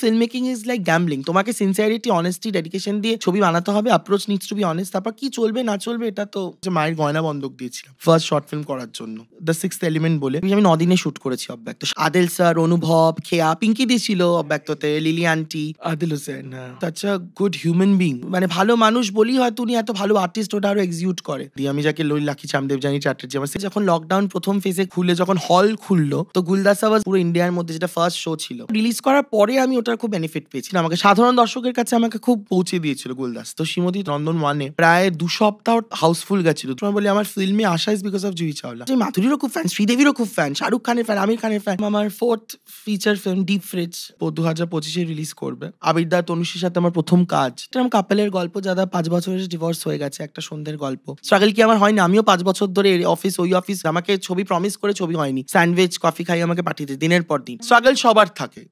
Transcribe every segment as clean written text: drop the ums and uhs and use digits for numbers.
Film making is like gambling. তোমাকে sincerity, honesty, dedication দিয়ে ছবি বানাতে হবে, approach needs to be honest. তারপর কি চলবে না চলবে এটা তো মায়ের গয়না বন্ধক দিয়েছিলাম ফার্স্ট শর্ট ফিল্ম করার জন্য, দ্য সিক্সথ এলিমেন্ট বলে। আমি 9 দিনে শুট করেছি অব্যক্ত। আদেল স্যার, অনুভব, খেয়া, পিঙ্কি দি ছিল অব্যক্ততে, Lily aunty, Adil Hossain, such a good human being. মানে ভালো মানুষ বলি হয়তো উনি এত ভালো আর্টিস্ট, ওটা আরো এক্সিকিউট করে। দিয়ে আমি যাকে লাকি চামদেব জানি চ্যাটার্জি, আমার যখন লকডাউন প্রথম ফেজে খুলে যখন হল খুললো, তো গুলদাসা ওয়াজ পুরো ইন্ডিয়ার মধ্যে যেটা ফার্স্ট শো ছিল। রিলিজ করার পরে আমি ওটার খুব বেনিফিট পেয়েছি। আমাকে সাধারণ দর্শকের কাছে আমাকে খুব পৌঁছে দিয়েছিল গুলদাস। তো শ্রীমতী নন্দন 1-এ প্রায় 2 সপ্তাহ হাউসফুল গেছিল। তোমার বলি আমার ফিল্মে আসা is because of Juhi Chawla. মাধুরীরও খুব ফ্যান, শ্রীদেবীরও খুব ফ্যান, শাহরুখ খানের ফ্যান, আমির খানের ফ্যান। আমার 4th feature film deep freeze 2025-এ রিলিজ করবে। আবিরদা তনুশ্রীর সাথে আমার প্রথম কাজ। এটা আমার কাপেলের গল্প, যারা 5 বছরের ডিভোর্স হয়ে গেছে, একটা সন্ধ্যের গল্প। স্ট্রাগল কি আমার হয় না? আমিও 5 বছর ধরে অফিস, ওই অফিস, আমাকে ছবি প্রমিস করে ছবি হয়নি, স্যান্ডউইচ কফি খাই আমাকে পাঠিয়ে দিই দিনের পর দিন। স্ট্রাগল সবার থাকে।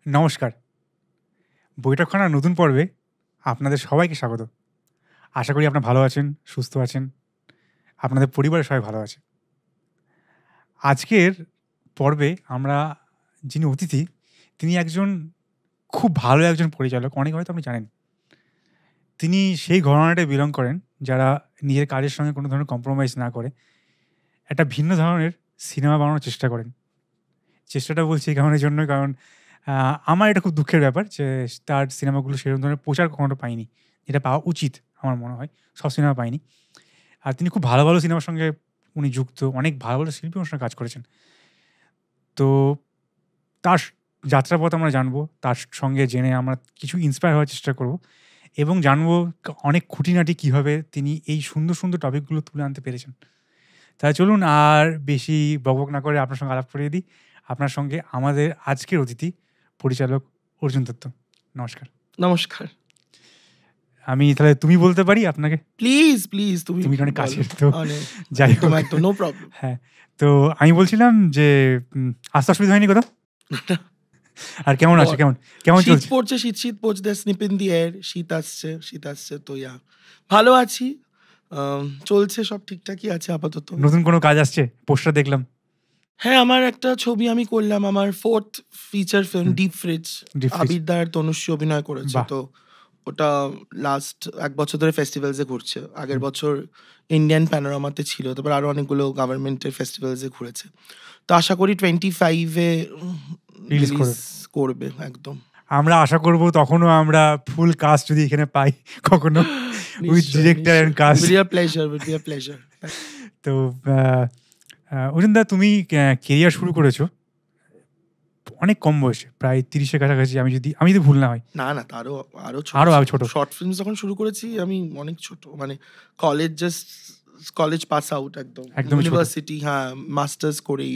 নমস্কার, বৈঠকখানার নতুন পর্বে আপনাদের সবাইকে স্বাগত। আশা করি আপনারা ভালো আছেন, সুস্থ আছেন, আপনাদের পরিবারের সবাই ভালো আছে। আজকের পর্বে আমরা যিনি অতিথি, তিনি একজন খুব ভালো একজন পরিচালক। অনেক হয়তো আপনি জানেন, তিনি সেই ঘরানাটায় বিলং করেন যারা নিজের কাজের সঙ্গে কোনো ধরনের কম্প্রোমাইজ না করে একটা ভিন্ন ধরনের সিনেমা বানানোর চেষ্টা করেন। চেষ্টাটা বলছি এই কারণের জন্য, কারণ আমার এটা খুব দুঃখের ব্যাপার যে তার সিনেমাগুলো সেরকম ধরনের প্রচার কখনো পায়নি, যেটা পাওয়া উচিত আমার মনে হয়। সব সিনেমা পায়নি। আর তিনি খুব ভালো ভালো সিনেমার সঙ্গে উনি যুক্ত, অনেক ভালো ভালো শিল্পী ওনার সঙ্গে কাজ করেছেন। তো তার যাত্রাপথ আমরা জানবো, তার সঙ্গে জেনে আমরা কিছু ইন্সপায়ার হওয়ার চেষ্টা করব এবং জানবো অনেক খুঁটিনাটি কীভাবে তিনি এই সুন্দর সুন্দর টপিকগুলো তুলে আনতে পেরেছেন। তাই চলুন আর বেশি বকবক না করে আপনার সঙ্গে আলাপ করিয়ে দিই। আপনার সঙ্গে আমাদের আজকের অতিথি পরিচালক অর্জুন দত্ত। নমস্কার। নমস্কার। আমি তাহলে তুমি বলতে পারি আপনাকে? প্লিজ প্লিজ, তুমি অনেক কাছের, তো যাই হোক, নো প্রবলেম। হ্যাঁ, তো আমি বলছিলাম যে আসতে অসুবিধা হয়নি কোথাও? আর কেমন আছে, কেমন চলছে? শীত পড়ছে, স্নিপ ইন দি এয়ার, শীত আসছে তো ভালো আছি, চলছে, সব ঠিকঠাকই আছে আপাতত। নতুন কোনো কাজ আসছে? পোস্টার দেখলাম। হ্যাঁ, আমার একটা ছবি আমি করলাম, আমার 4th feature film deep freeze. আবিরদার তনুশ্রী অভিনয় করেছে। তো ওটা লাস্ট 1 বছর ধরে ফেস্টিভ্যালসে ঘুরছে। আগের বছর ইন্ডিয়ান প্যানোরামাতে ছিল, তারপর আরো অনেকগুলো গভর্নমেন্টের ফেস্টিভ্যালসে ঘুরেছে। তো আশা করি 25-এ রিলিজ করবে। একদম আমরা আশা করব তখনও আমরা ফুল কাস্ট যদি এখানে পাই কখনো, with director and cast. With your pleasure. তো অর্জুন দা, তুমি কেরিয়ার শুরু করেছো অনেক কম বয়সে, প্রায় 30-এর কাছাকাছি, আমি যদি ভুল না হয়। না, আরো ছোট। শর্ট ফিল্ম যখন শুরু করেছি আমি অনেক ছোট, মানে কলেজ পাস আউট, একদম ইউনিভার্সিটি, হ্যাঁ, মাস্টার্স করে।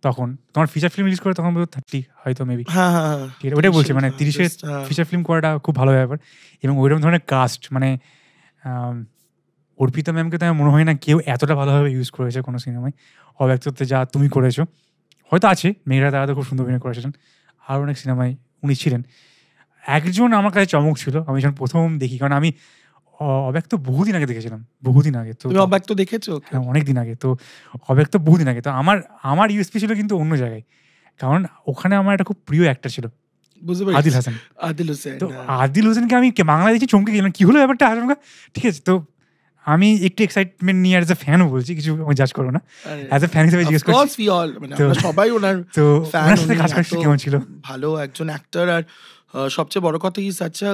তখন তোমার ফিচার ফিল্ম রিলিজ করে তখন 30 হয়তো, মেবি। হ্যাঁ, ওটাই বলছি, মানে 30-এ ফিচার ফিল্ম করাটা খুব ভালো ব্যাপার। এবং ওইরকম ধরনের কাস্ট, মানে অর্পিতা ম্যামকে তো আমার মনে হয় না কেউ এতটা ভালোভাবে ইউজ করেছে কোনো সিনেমায় অব্যক্ততে, যা তুমি করেছো। হয়তো আছে, মেঘরা তারা তো খুব সুন্দর অভিনয় করেছিলেন, আর অনেক সিনেমায় উনি ছিলেন। একজন আমার কাছে চমক ছিল আমি যখন প্রথম দেখি, কারণ আমি অব্যক্ত বহুদিন আগে দেখেছিলাম, বহুদিন আগে। তো অব্যক্ত দেখেছো? হ্যাঁ, অনেকদিন আগে। তো অব্যক্ত বহুদিন আগে। তো আমার ইউএসপি ছিল কিন্তু অন্য জায়গায়, কারণ ওখানে আমার একটা খুব প্রিয় অ্যাক্টর ছিল, আদিল হাসান। তো আদিল হোসেনকে আমি বাংলাদেশে চমকে গেলাম, কি হলো ব্যাপারটা আচমকা। ঠিক আছে, তো আমি একটু এক্সাইটমেন্ট নিয়ে অ্যাজ এ ফ্যানও বলছি, কিছু আমি জাজ করো না, অ্যাজ এ ফ্যান হিসেবে জিজ্ঞেস করছি। সবাই ওনার ফ্যান, কেমন ছিল? ভালো একজন অ্যাক্টর, আর সবচেয়ে বড় কথা is such a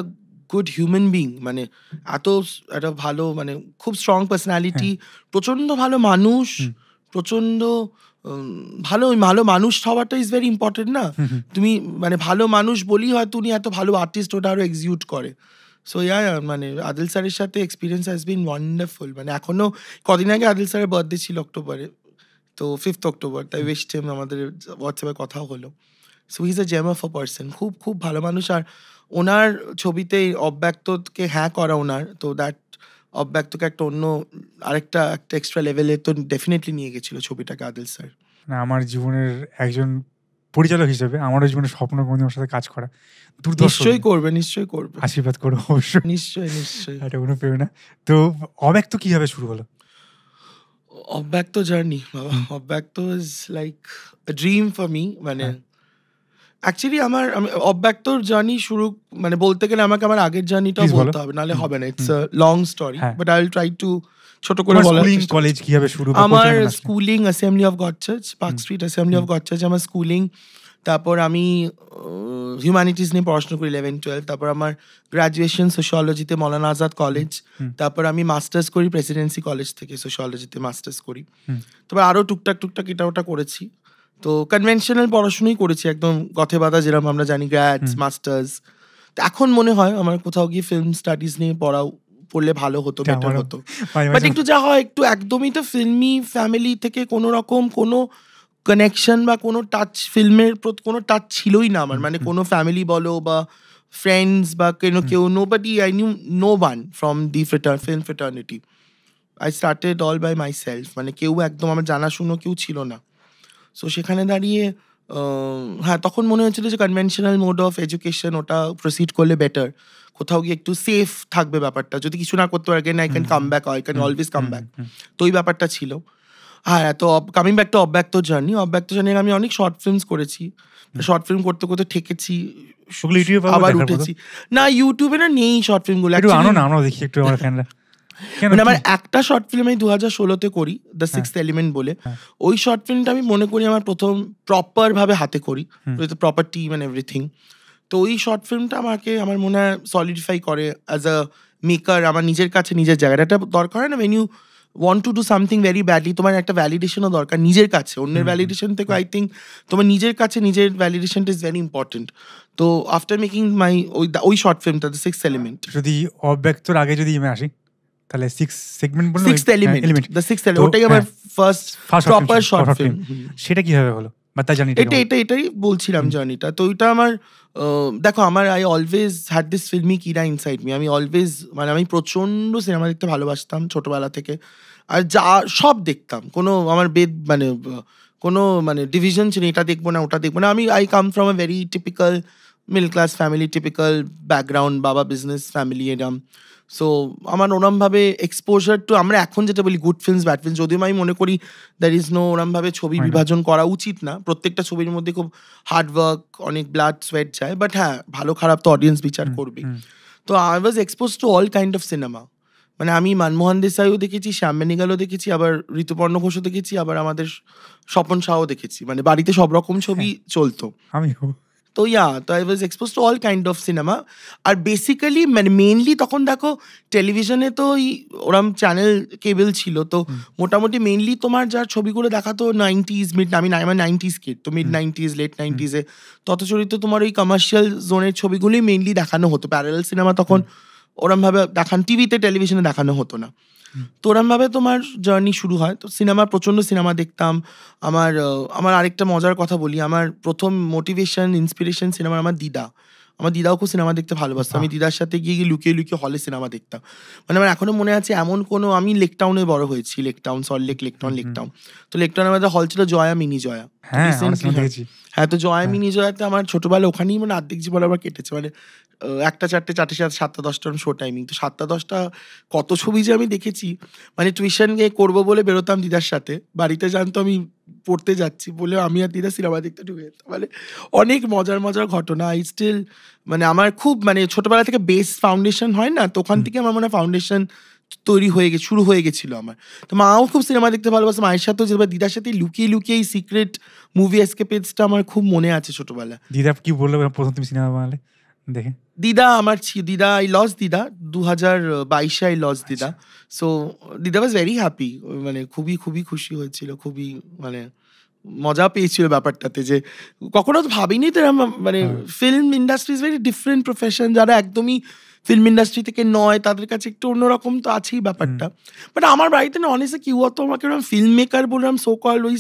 good human being. মানে একটা ভালো, মানে খুব স্ট্রং পার্সোনালিটি, প্রচন্ড ভালো মানুষ, প্রচন্ড ভালো মানুষ হওয়াটা ইজ ভেরি ইম্পর্টেন্ট না? তুমি মানে ভালো মানুষ বলি হয়তো উনি এত ভালো আর্টিস্ট, ওটা আরো এক্সিকিউট করে। সো মানে আদিল স্যারের সাথে এক্সপিরিয়েন্স হ্যাজ বিন ওয়ান্ডারফুল। মানে এখনো কদিন আগে আদিল স্যারের বার্থডে ছিল অক্টোবরে, তো 5th অক্টোবর, তাই উইশড হিম, আমাদের হোয়াটসঅ্যাপে কথাও হলো। So he is a gem of a person, খুব ভালো মানুষ। আর ওনার ছবিতে অব্যক্তকে হ্যাঁ করা ওনার, তো দ্যাট অব্যক্তকে একটা অন্য আরেকটা একটা এক্সট্রা লেভেলে তো ডেফিনেটলি নিয়ে গেছিল ছবিটাকে আদিল স্যার। না, আমার জীবনের একজন পরিচালক হিসেবে আমারও জীবনের স্বপ্ন কোনদিন ওর সাথে কাজ করা। দুর্ধর্ষ নিশ্চয়ই করবে, নিশ্চয়ই করবে, আশীর্বাদ করো অবশ্যই, নিশ্চয়ই নিশ্চয়ই। এটা অনুপ্রেরণা। তো অব্যক্ত কিভাবে শুরু হলো? অব্যক্ত জার্নি বাবা, অব্যক্ত is like a dream for me. মানে হ্যাঁ। অ্যাকচুয়ালি আমি অব্যক্তর জার্নি শুরু মানে বলতে গেলে আমাকে আমার আগের জার্নিটাও Please বলো। বলতে হবে, নাহলে হবে না। ইটস আ লং স্টোরি, হ্যাঁ। But I will try to ছোট করে বলার স্কুলিং চেষ্টা কলেজ করছি। কিভাবে শুরু বা আমার কোথায় আসলে? Schooling assembly of god church, park street assembly of god church আমার স্কুলিং। তারপর আমি হিউম্যানিটিস নিয়ে পড়াশোনা করি 11-12। তারপর আমার গ্র্যাজুয়েশন সোশিওলজিতে মৌলানা আজাদ কলেজ। তারপর আমি মাস্টার্স করি প্রেসিডেন্সি কলেজ থেকে, সোশিওলজিতে মাস্টার্স করি। তারপর আরও টুকটাক এটা ওটা করেছি। তো কনভেনশনাল পড়াশোনাই করেছি, একদম গথে বাঁধা যেরকম আমরা জানি, গ্র্যাডস মাস্টার্স। তো এখন মনে হয় আমার কোথাও গিয়ে ফিল্ম স্টাডিজ নিয়ে পড়লে ভালো হতো, বেটার আমারও হতো। মাঝে বাট মাঝে একটু যা হয়, একটু একদমই তো ফিল্মি ফ্যামিলি থেকে কোনো রকম কোনো কানেকশন বা কোনো টাচ, ফিল্মের প্রতি কোনো টাচ ছিলই না আমার। মানে কোনো ফ্যামিলি বলো বা ফ্রেন্ডস বা কেউ nobody, I knew no one from the film fraternity. I started all by myself. মানে কেউ একদম আমার জানাশুনো কেউ ছিল না। সো সেখানে দাঁড়িয়ে হ্যাঁ, তখন মনে হয়েছিল যে কনভেনশনাল মোড অফ এডুকেশন ওটা প্রসিড করলে বেটার, কোথাও গিয়ে একটু সেফ থাকবে ব্যাপারটা। যদি কিছু না করতে পারে, I can come back, I can always come back. তো ওই ব্যাপারটা ছিল। হ্যাঁ, তো coming back to Abyakto journey আমি অনেক শর্ট ফিল্মস করেছি। শর্ট ফিল্ম করতে করতে ঠেকেছি, ওগুলো ইউটিউবে পাবো আবার দেখার মতো? উঠেছি। না, ইউটিউবে না, নেই শর্ট ফিল্মগুলো। একটু আনো Actually, না, আমরা দেখি একটু, আমার ফ্যানরা। কেন মানে কি? আমার একটা শর্ট ফিল্ম আমি 2016-তে করি, দ্য সিক্সথ এলিমেন্ট বলে। ওই শর্ট ফিল্মটা আমি মনে করি আমার প্রথম প্রপার ভাবে হাতে করি, with proper team and everything. তো ওই শর্ট ফিল্মটা আমাকে আমার মনে হয় সলিডিফাই করে অ্যাজ আ মেকার। আমার নিজের কাছে নিজের জায়গাটা দরকার হয় না, when you want to do something very badly, তোমার একটা ভ্যালিডেশনও দরকার নিজের কাছে। অন্যের ভ্যালিডেশন থেকে আই থিঙ্ক তোমার নিজের কাছে নিজের ভ্যালিডেশনটা ইজ ভেরি ইম্পর্টেন্ট। তো আফটার মেকিং মাই ওই শর্ট ফিল্মটা দ্য সিক্সথ এলিমেন্ট, যদি অব্যক্তর আগে যদি আমি আসি, তাহলে সেগমেন্ট বলুন, sixth element, the sixth element, ওটাই আমার first first proper short film. সেটা কিভাবে হলো বা তার জানি এটাই বলছিলাম জার্নিটা। তো ওইটা আমার দেখো, আমার I always had this filmic Ira inside me. আমি অলওয়েজ মানে আমি প্রচণ্ড সিনেমা দেখতে ভালোবাসতাম ছোটবেলা থেকে। আর যা সব দেখতাম, কোনো আমার কোনো ডিভিশন ছিল এটা দেখবো না ওটা দেখবো না। I come from a very typical middle class family, typical background, বাবা বিজনেস ফ্যামিলি এরম। সো আমার ওরমভাবে এক্সপোজার টু, আমরা এখন যেটা বলি গুড ফিল্মস ব্যাড ফিল্মস, যদিও আমি মনে করি দ্যার ইজ নো ওরমভাবে ছবি বিভাজন করা উচিত না। প্রত্যেকটা ছবির মধ্যে খুব হার্ডওয়ার্ক, অনেক ব্লাড সোয়েট যায়, বাট হ্যাঁ, ভালো খারাপ তো অডিয়েন্স বিচার করবে। তো I was expose to all kind of cinema. মানে আমি মনমোহন দেসাইও দেখেছি, শ্যাম বেনেগালও দেখেছি, আবার ঋতুপর্ণ ঘোষও দেখেছি, আবার আমাদের স্বপন শাহও দেখেছি। মানে বাড়িতে সব রকম ছবি চলতো। তো I was expose to all kind of cinema. আর বেসিক্যালি মানে মেনলি তখন দেখো টেলিভিশনে তো ওরম চ্যানেল কেবল ছিল, তো মোটামুটি মেনলি তোমার যার ছবিগুলো দেখাতো 90s আমি 90s কিড, তো মিড 90s লেট 90s-এ তত চরিত্র তোমার ওই কমার্শিয়াল জোনের ছবিগুলোই মেনলি দেখানো হতো। প্যারালাল সিনেমা তখন ওরমভাবে টিভিতে টেলিভিশনে দেখানো হতো না। তো ওরমভাবে তোমার জার্নি শুরু হয়। তো প্রচণ্ড সিনেমা দেখতাম। আমার আরেকটা মজার কথা বলি, আমার প্রথম মোটিভেশন ইন্সপিরেশন সিনেমার আমার দিদাও খুব সিনেমা দেখতে ভালোবাসতো। আমি দিদার সাথে গিয়ে লুকিয়ে হলে সিনেমা দেখতাম। মানে আমার এখনো মনে আছে, এমন কোনো, আমি লেকটাউনে বড় হয়েছি, লেকটাউন সল্টলেক, লেকটাউন। তো লেকটাউনে আমাদের হল ছিল জয়া মিনি জয়া। হ্যাঁ, তো জয়া মিনি জয়াতে আমার ছোটবেলা ওখানেই মানে অর্ধেক জীবন আবার কেটেছে। মানে 1টা 4টে 4টে 7টা 10টা শো টাইমিং। তো 7টা 10টা কত ছবি যে আমি দেখেছি। মানে টিউশন গিয়ে করবো বলে বেরোতাম দিদার সাথে, বাড়িতে জানতো আমি পড়তে যাচ্ছি বলে আমি আর দিদা সিনেমা দেখতে ঢুকে যেতাম। মানে অনেক মজার ঘটনা। আই স্টিল মানে আমার খুব মানে ছোটবেলা থেকে বেস ফাউন্ডেশন হয় না, তো ওখান থেকে আমার মনে হয় ফাউন্ডেশন শুরু হয়ে গেছিল আমার। তো মাও খুব সিনেমা দেখতে ভালোবাসে, মায়ের সাথেও যেভাবে দিদার সাথে লুকিয়ে এই সিক্রেট মুভি এসকেপেজটা আমার খুব মনে আছে ছোটবেলা। দিদা কি বললো প্রথম তুমি সিনেমা বানালে দেখে? দিদা আই লস দিদা 2022-এ আই লস দিদা। সো দিদা ওয়াজ ভেরি হ্যাপি, মানে খুবই খুশি হয়েছিল, খুবই মানে মজা পেয়েছিল ব্যাপারটাতে, যে কখনো তো ভাবিনি তো মানে film industry is very different profession. যারা একদমই ফিল্ম ইন্ডাস্ট্রি থেকে নয় তাদের কাছে একটু অন্যরকম তো আছেই ব্যাপারটা। বাট আমার বাড়িতে না অনেস্টলি কেউ অত আমাকে ফিল্ম মেকার বললাম সো কল ওই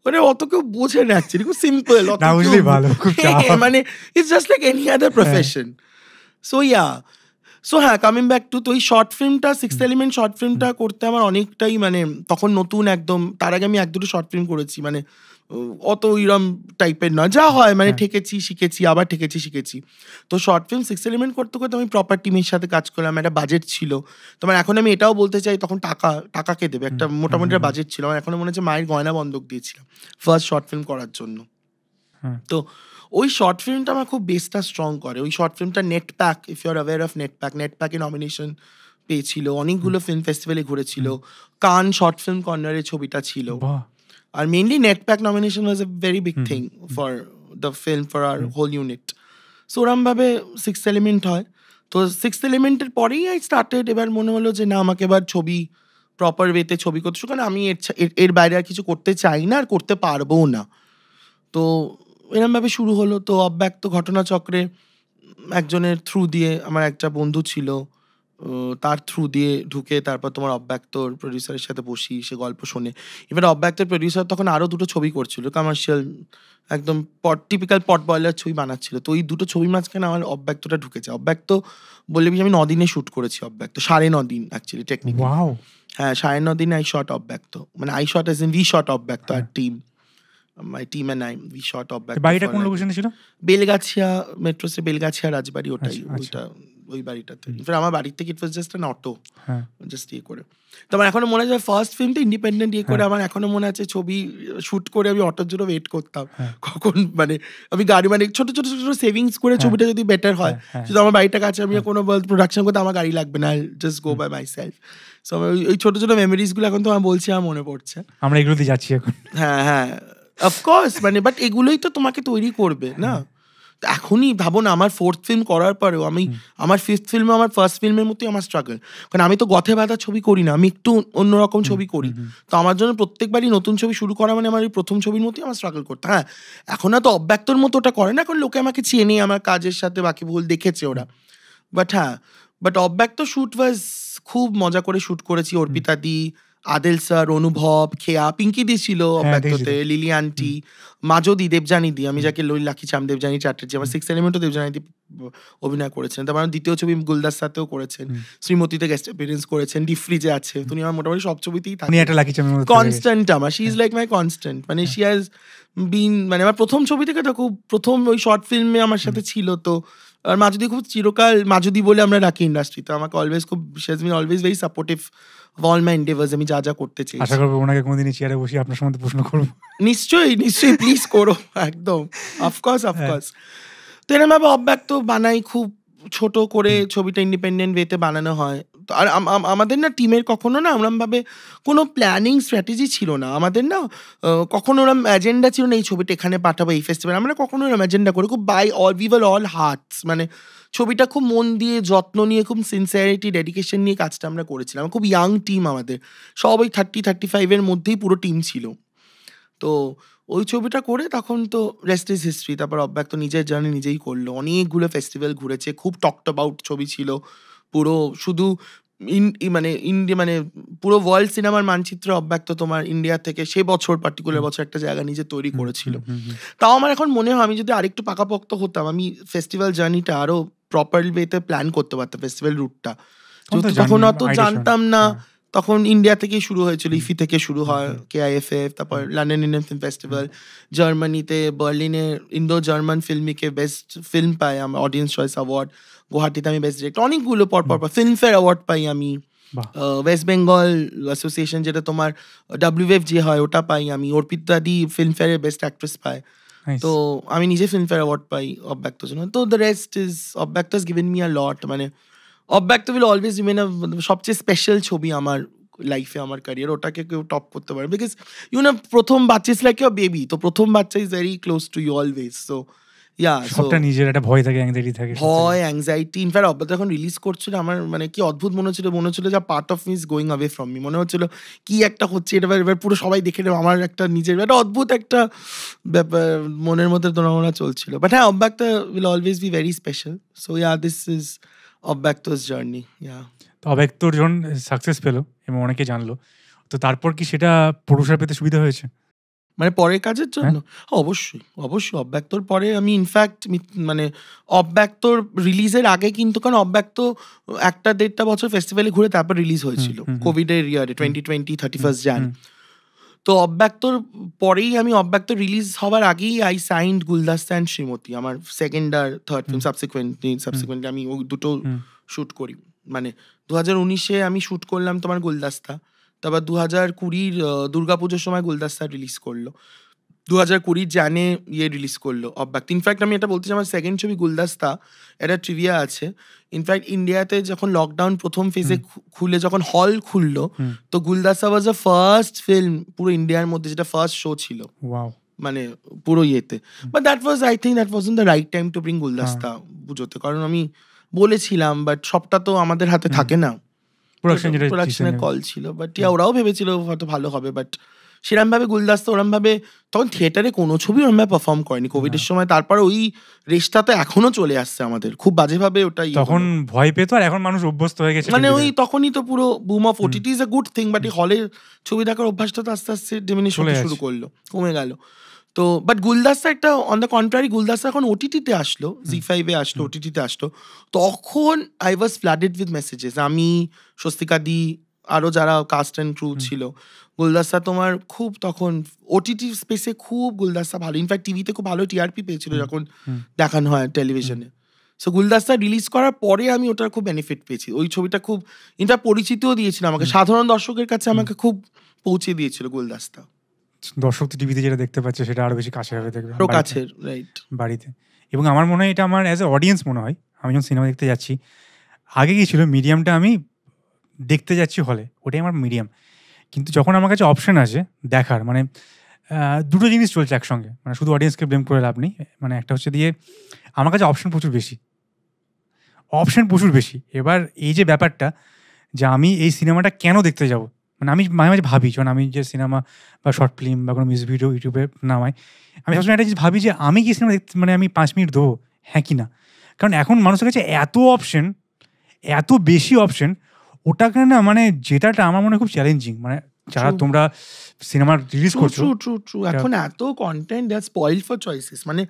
মানে অত কেউ বোঝে না অ্যাকচুয়ালি, খুব সিম্পল, মানে it's just like any other profession. So so হ্যাঁ, কামিং ব্যাক টু, তো ওই শর্ট ফিল্মটা, সিক্সথ এলিমেন্ট শর্ট ফিল্মটা করতে আমার অনেকটাই মানে তখন নতুন একদম। তার আগে আমি 1-2টো শর্ট ফিল্ম করেছি, মানে অত ওইরম টাইপের নয়, যা হয় মানে ঠেকেছি শিখেছি, আবার ঠেকেছি শিখেছি। তো শর্ট ফিল্ম সিক্সথ এলিমেন্ট করতে করতে আমি প্রপার টিমের সাথে কাজ করলাম, একটা বাজেট ছিল তোমার। এখন আমি এটাও বলতে চাই, তখন টাকা কে দেবে, একটা মোটামুটি বাজেট ছিল আমার। এখনো মনে হচ্ছে মায়ের গয়না বন্ধক দিয়েছিলাম ফার্স্ট শর্ট ফিল্ম করার জন্য। তো ওই শর্ট ফিল্মটা আমার খুব বেসটা স্ট্রং করে। ওই শর্ট ফিল্মটা NETPAC, if you are aware of নেটপ্যাকে নমিনেশন পেয়েছিল, অনেকগুলো ফিল্ম ফেস্টিভ্যালে ঘুরেছিল, কান শর্ট ফিল্ম কর্নারে ছবিটা ছিল। আর mainly NETPAC nomination was a very big thing for the film, for our whole unit. So ওরমভাবে সিক্সথ এলিমেন্ট হয়। তো সিক্সথ এলিমেন্টের পরেই আই স্টার্টেড, এবার মনে হলো যে না, আমাকে এবার ছবি প্রপার ওয়েতে ছবি করতে, কারণ আমি এর বাইরে আর কিছু করতে চাই না, আর করতে পারবো না। তো এরমভাবে শুরু হলো। তো অব্যক্ত ঘটনাচক্রে একজনের থ্রু দিয়ে, আমার একটা বন্ধু ছিল, তার থ্রু দিয়ে ঢুকে তারপর তোমার অব্যক্তর প্রডিউসারের সাথে বসি, সে গল্প শোনে। এবার অব্যক্তের প্রডিউসার তখন আরও 2টো ছবি করছিল, কমার্শিয়াল একদম টিপিক্যাল পট বয়লার ছবি বানাচ্ছিল। তো ওই 2টো ছবি মাঝখানে আমার অব্যক্তটা ঢুকেছে। অব্যক্ত বললে আমি 9 দিনে শ্যুট করেছি অব্যক্ত, 9.5 দিন অ্যাকচুয়ালি টেকনিক্যালি। হ্যাঁ, 9.5 দিনে আই শট অব্যক্ত, মানে I shot as in we shot অব্যক্ত our team, my team and I, we shot অব্যক্ত। বাড়িটা কোন লোকেশনে ছিল? বেলগাছিয়া মেট্রো স্টেশন, বেলগাছিয়া রাজবাড়ি, ওটাই ওইটা, ওই বাড়িটাতে। ইনফ্যাক্ট আমার বাড়ি থেকে it was just an auto, just ইয়ে করে। তো আমার এখনো মনে আছে ফার্স্ট ফিল্মটা ইন্ডিপেন্ডেন্ট ইয়ে করে, আমার এখনো মনে আছে ছবি শুট করে আমি অটোর জন্য ওয়েট করতাম কখন, মানে আমি গাড়ি, মানে ছোট ছোট ছোট সেভিংস করে ছবিটা যদি বেটার হয়, যদি আমার বাড়িটা কাছে, আমি কোনো প্রোডাকশন করতে আমার গাড়ি লাগবে না, I just go by myself. So ওই ছোট ছোট মেমোরিজগুলো এখন তো আমার বলছি, আমার মনে পড়ছে। আমরা এগুলোতে যাচ্ছি এখন। হ্যাঁ, অফকোর্স, মানে বাট এগুলোই তো তোমাকে তৈরি করবে না। এখনই ভাবো না, আমার 4th ফিল্ম করার পরেও আমি, আমার 5th ফিল্মে আমার ফার্স্ট ফিল্মের মতোই আমার স্ট্রাগল। কারণ আমি তো গথে বাঁধা ছবি করি না, আমি একটু অন্যরকম ছবি করি। তো আমার জন্য প্রত্যেকবারই নতুন ছবি শুরু করা মানে আমার এই প্রথম ছবির মতোই আমার স্ট্রাগল করতে। হ্যাঁ, এখন তো অব্যক্তর মতো ওটা করে না, এখন লোকে আমাকে চেনে, আমার কাজের সাথে বাকি ভুল দেখেছে ওরা। বাট অব্যক্ত শ্যুট ওয়াজ খুব মজা করে শ্যুট করেছি। অর্পিতা দি, আদেল স্যার, অনুভব, খেয়া, পিঙ্কি দি ছিল অব্যক্ততে, লিলি আন্টি, মাজদি, দেবজানি দি, আমি যাকে লাকিচাম, দেবজানি চ্যাটার্জি। আমার 6th এলিমেন্টও দেবজানি দি অভিনয় করেছেন। তারপর আমার দ্বিতীয় ছবি গুলদার সাথেও করেছেন, শ্রীমতীতে গেস্ট অ্যাপিয়ারেন্স করেছেন, ডিপ ফ্রিজে আছে। তুমি আমার মোটামুটি সব ছবিতেই থাকি, কনস্ট্যান্ট আমার, she is like my constant. মানে শি হ্যাজ বিন, মানে আমার প্রথম ছবি থেকে তো খুব প্রথম ওই শর্ট ফিল্মে আমার সাথে ছিল। তো আর মাজদি খুব চিরকাল, মাজদি বলে আমরা রাখি ইন্ডাস্ট্রিতে, আমাকে অলওয়েজ খুব, she has been always very supportive of all my endeavours, আমি যা যা করতে চাই। আশা করব ওনাকে কোনোদিন চেয়ারে বসে আপনার সম্বন্ধে প্রশ্ন করব। নিশ্চয়ই প্লিজ করো, একদম, অফকোর্স। তো এরকম ভাবে অব্যক্ত বানাই, খুব ছোট করে ছবিটা ইন্ডিপেন্ডেন্ট ওয়েতে বানানো হয়। তো আর আমাদের না টিমের কখনো না ওরমভাবে কোনো প্ল্যানিং স্ট্র্যাটেজি ছিল না আমাদের, না কখনো ওরম এজেন্ডা ছিল না এই ছবিটা এখানে পাঠাবো এই ফেস্টিভ্যাল, আমরা কখনো ওরম এজেন্ডা করি, খুব উই ওয়ার অল হার্টস, মানে ছবিটা খুব মন দিয়ে, যত্ন নিয়ে, খুব সিনসিয়ারিটি, ডেডিকেশন নিয়ে কাজটা আমরা করেছিলাম। খুব ইয়াং টিম আমাদের, সব ওই 30-35 মধ্যেই পুরো টিম ছিল। তো ওই ছবিটা করে তখন তো রেস্ট ইজ হিস্ট্রি। তারপর অব্যক্ত নিজের জার্নি নিজেই করলো, অনেকগুলো ফেস্টিভ্যাল ঘুরেছে, খুব টকড অ্যাবাউট ছবি ছিল পুরো, শুধু মানে পুরো ওয়ার্ল্ড সিনেমার মানচিত্রে অব্যক্ত তোমার ইন্ডিয়া থেকে সে বছর, পার্টিকুলার বছর একটা জায়গা নিজে তৈরি করেছিল। তাও আমার এখন মনে হয় আমি যদি আরেকটু পাকাপোক্ত হতাম, আমি ফেস্টিভ্যাল জার্নিটা আরো প্রপার ওয়েতে প্ল্যান করতে পারতাম, ফেস্টিভ্যাল রুটটা। তখন অত জানতাম না, তখন ইন্ডিয়া থেকেই শুরু হয়েছিল, ইফি থেকে শুরু হয়, KIFF, তারপর লন্ডন ইন্ডিয়ান ফিল্ম ফেস্টিভ্যাল, জার্মানিতে বার্লিনে ইন্দো জার্মান ফিল্মিকে বেস্ট ফিল্ম পাই আমরা, অডিয়েন্স চয়েস অ্যাওয়ার্ড, গুয়াহাটিতে আমি বেস্ট ডিরেক্টর, অনেকগুলো পর ফিল্মফেয়ার অ্যাওয়ার্ড পাই আমি, ওয়েস্ট বেঙ্গল অ্যাসোসিয়েশন যেটা তোমার WFJ হয় ওটা পাই আমি, অর্পিতা দি ফিল্মফেয়ারে বেস্ট অ্যাক্ট্রেস পায়। তো আমি নিজে ফিল্মফেয়ার অ্যাওয়ার্ড পাই অব্যক্তর জন্য। তো দ্য রেস্ট ইজ, অব্যক্ত হ্যাজ গিভেন মি আ লট, মানে অব্যক্ত উইল অলওয়েজ রিমেন সবচেয়ে স্পেশাল ছবি আমার লাইফে, আমার ক্যারিয়ার, ওটাকে কেউ টপ করতে পারে। বিকজ প্রথম বাচ্চা ইজ লাইক ইউর বেবি, তো প্রথম বাচ্চা is very close to you always. So সবটা নিজের একটা ভয় থাকে, অ্যাংজাইটি থাকে, অ্যাংজাইটি। ইনফ্যাক্ট অব্যক্ত যখন রিলিজ করছিল, আমার মানে কি অদ্ভুত মনে হচ্ছিল যে part of me is going away from me, মনে হচ্ছিল কি একটা হচ্ছে, এবার পুরো সবাই দেখে নেবে, আমার একটা নিজের একটা অদ্ভুত একটা ব্যাপার মনের মধ্যে দোনামোনা চলছিল। বাট হ্যাঁ, অব্যক্ত will always be very special. So this is অব্যক্ত's জার্নি। তো অব্যক্ত যখন সাকসেস পেলো এবং অনেকে জানলো, তো তারপর কি সেটা পুরস্কার পেতে সুবিধা হয়েছে? মানে পরের কাজের জন্য অবশ্যই অবশ্যই অব্যক্তর পরে আমি ইনফ্যাক্ট মানে অব্যক্তর রিলিজের আগে কিন্তু, কারণ অব্যক্ত 1-1.5 বছর ফেস্টিভ্যালে ঘুরে তারপর রিলিজ হয়েছিল কোভিডের ইয়ারে 2020 31 জান। তো অব্যক্তর পরেই আমি অব্যক্ত রিলিজ হওয়ার আগেই আই সাইন্ড গুলদাস্তা অ্যান্ড শ্রীমতী, আমার সেকেন্ড আর থার্ড ফিল্ম। সাবসিকুয়েন্টলি আমি ওই দুটো শ্যুট করি। মানে 2019-এ আমি শ্যুট করলাম তোমার গুলদাস্তা, তারপর 2020-র দুর্গাপুজোর সময় গুলদাস্তা রিলিজ করলো, 2020 জানে রিলিজ করলো অব্যক্ত। ইনফ্যাক্ট আমি এটা বলতে চাই, আমার সেকেন্ড ছবি গুলদাস্তা, একটা ট্রিভিয়া আছে। ইনফ্যাক্ট ইন্ডিয়াতে যখন লকডাউন প্রথম ফেজে খুলে যখন হল খুললো, তো গুলদাস্তা ওয়াজ দ্য ফার্স্ট ফিল্ম পুরো ইন্ডিয়ার মধ্যে যেটা ফার্স্ট শো ছিল, মানে পুরো ইয়েতে। But that was, I think that wasn't the right time to bring গুলদাস্তা পুজোতে, কারণ আমি বলেছিলাম, বাট সবটা তো আমাদের হাতে থাকে না, প্রোডাকশনের কল ছিল। বাট ওরাও ভেবেছিল হয়তো ভালো হবে, বাট সেরমভাবে গুলদাস্তা ওরমভাবে তখন থিয়েটারে কোনো ছবি ওরমভাবে পারফর্ম করেনি কোভিডের সময়। তারপর ওই রেশটা তো এখনো চলে আসছে আমাদের খুব বাজেভাবে, ওটাই তখন ভয় পেত, আর এখন মানুষ অভ্যস্ত হয়ে গেছে। মানে ওই তখনই তো পুরো broom of OTT is a good thing, but এই হলে ছবি দেখার অভ্যাসটা তো আস্তে আস্তে ডিমিনিশ হতে শুরু করলো, কমে গেল। তো বাট গুলদাস্তা একটা অন দ্য কন্ট্রারি, গুলদাস্তা এখন ওটিটিতে আসলো, ZEE5-এ আসলো, ওটিটিতে আসলো, তখন I was flooded with messages. আমি, স্বস্তিকা দি, আরও যারা কাস্ট অ্যান্ড ক্রু ছিল, গুলদাস্তা তোমার খুব তখন ওটিটি স্পেসে খুব গুলদাস্তা ভালো, ইনফ্যাক্ট টিভিতে খুব ভালো টিআরপি পেয়েছিল যখন দেখানো হয় টেলিভিশনে। সো গুলদাস্তা রিলিজ করার পরে আমি ওটার খুব বেনিফিট পেয়েছি। ওই ছবিটা খুব পরিচিতিও দিয়েছিল আমাকে, সাধারণ দর্শকের কাছে আমাকে খুব পৌঁছে দিয়েছিল গুলদাস্তা। দর্শক তো টিভিতে যেটা দেখতে পাচ্ছে সেটা আরো বেশি কাছে হবে, দেখবে কাছের, রাইট, বাড়িতে। এবং আমার মনে হয় এটা আমার অ্যাজ এ অডিয়েন্স মনে হয়, আমি যখন সিনেমা দেখতে যাচ্ছি, আগে কি ছিল মিডিয়ামটা, আমি দেখতে যাচ্ছি হলে, ওটাই আমার মিডিয়াম। কিন্তু যখন আমার কাছে অপশন আছে দেখার, মানে দুটো জিনিস চলছে একসঙ্গে, মানে শুধু অডিয়েন্সকে ব্লেম করে লাভ নেই। মানে একটা হচ্ছে দিয়ে আমার কাছে অপশন প্রচুর বেশি। এবার এই যে ব্যাপারটা যে আমি এই সিনেমাটা কেন দেখতে যাব, মানে আমি মাঝে মাঝে ভাবি, যখন আমি যে সিনেমা বা শর্ট ফিল্ম বা কোনো মিউজিক ভিডিও ইউটিউবে নামাই, আমি সবসময় একটা জিনিস ভাবি যে আমি কি সিনেমা দেখতে, মানে আমি 5 মিনিট দেবো, হ্যাঁ কি না। কারণ এখন মানুষের কাছে এত বেশি অপশন, ওটাকে না, মানে যেটাটা আমার মনে হয় খুব চ্যালেঞ্জিং। মানে যারা তোমরা সিনেমা রিলিজ করছো, ট্রু এখন এত content that spoil for choices, মানে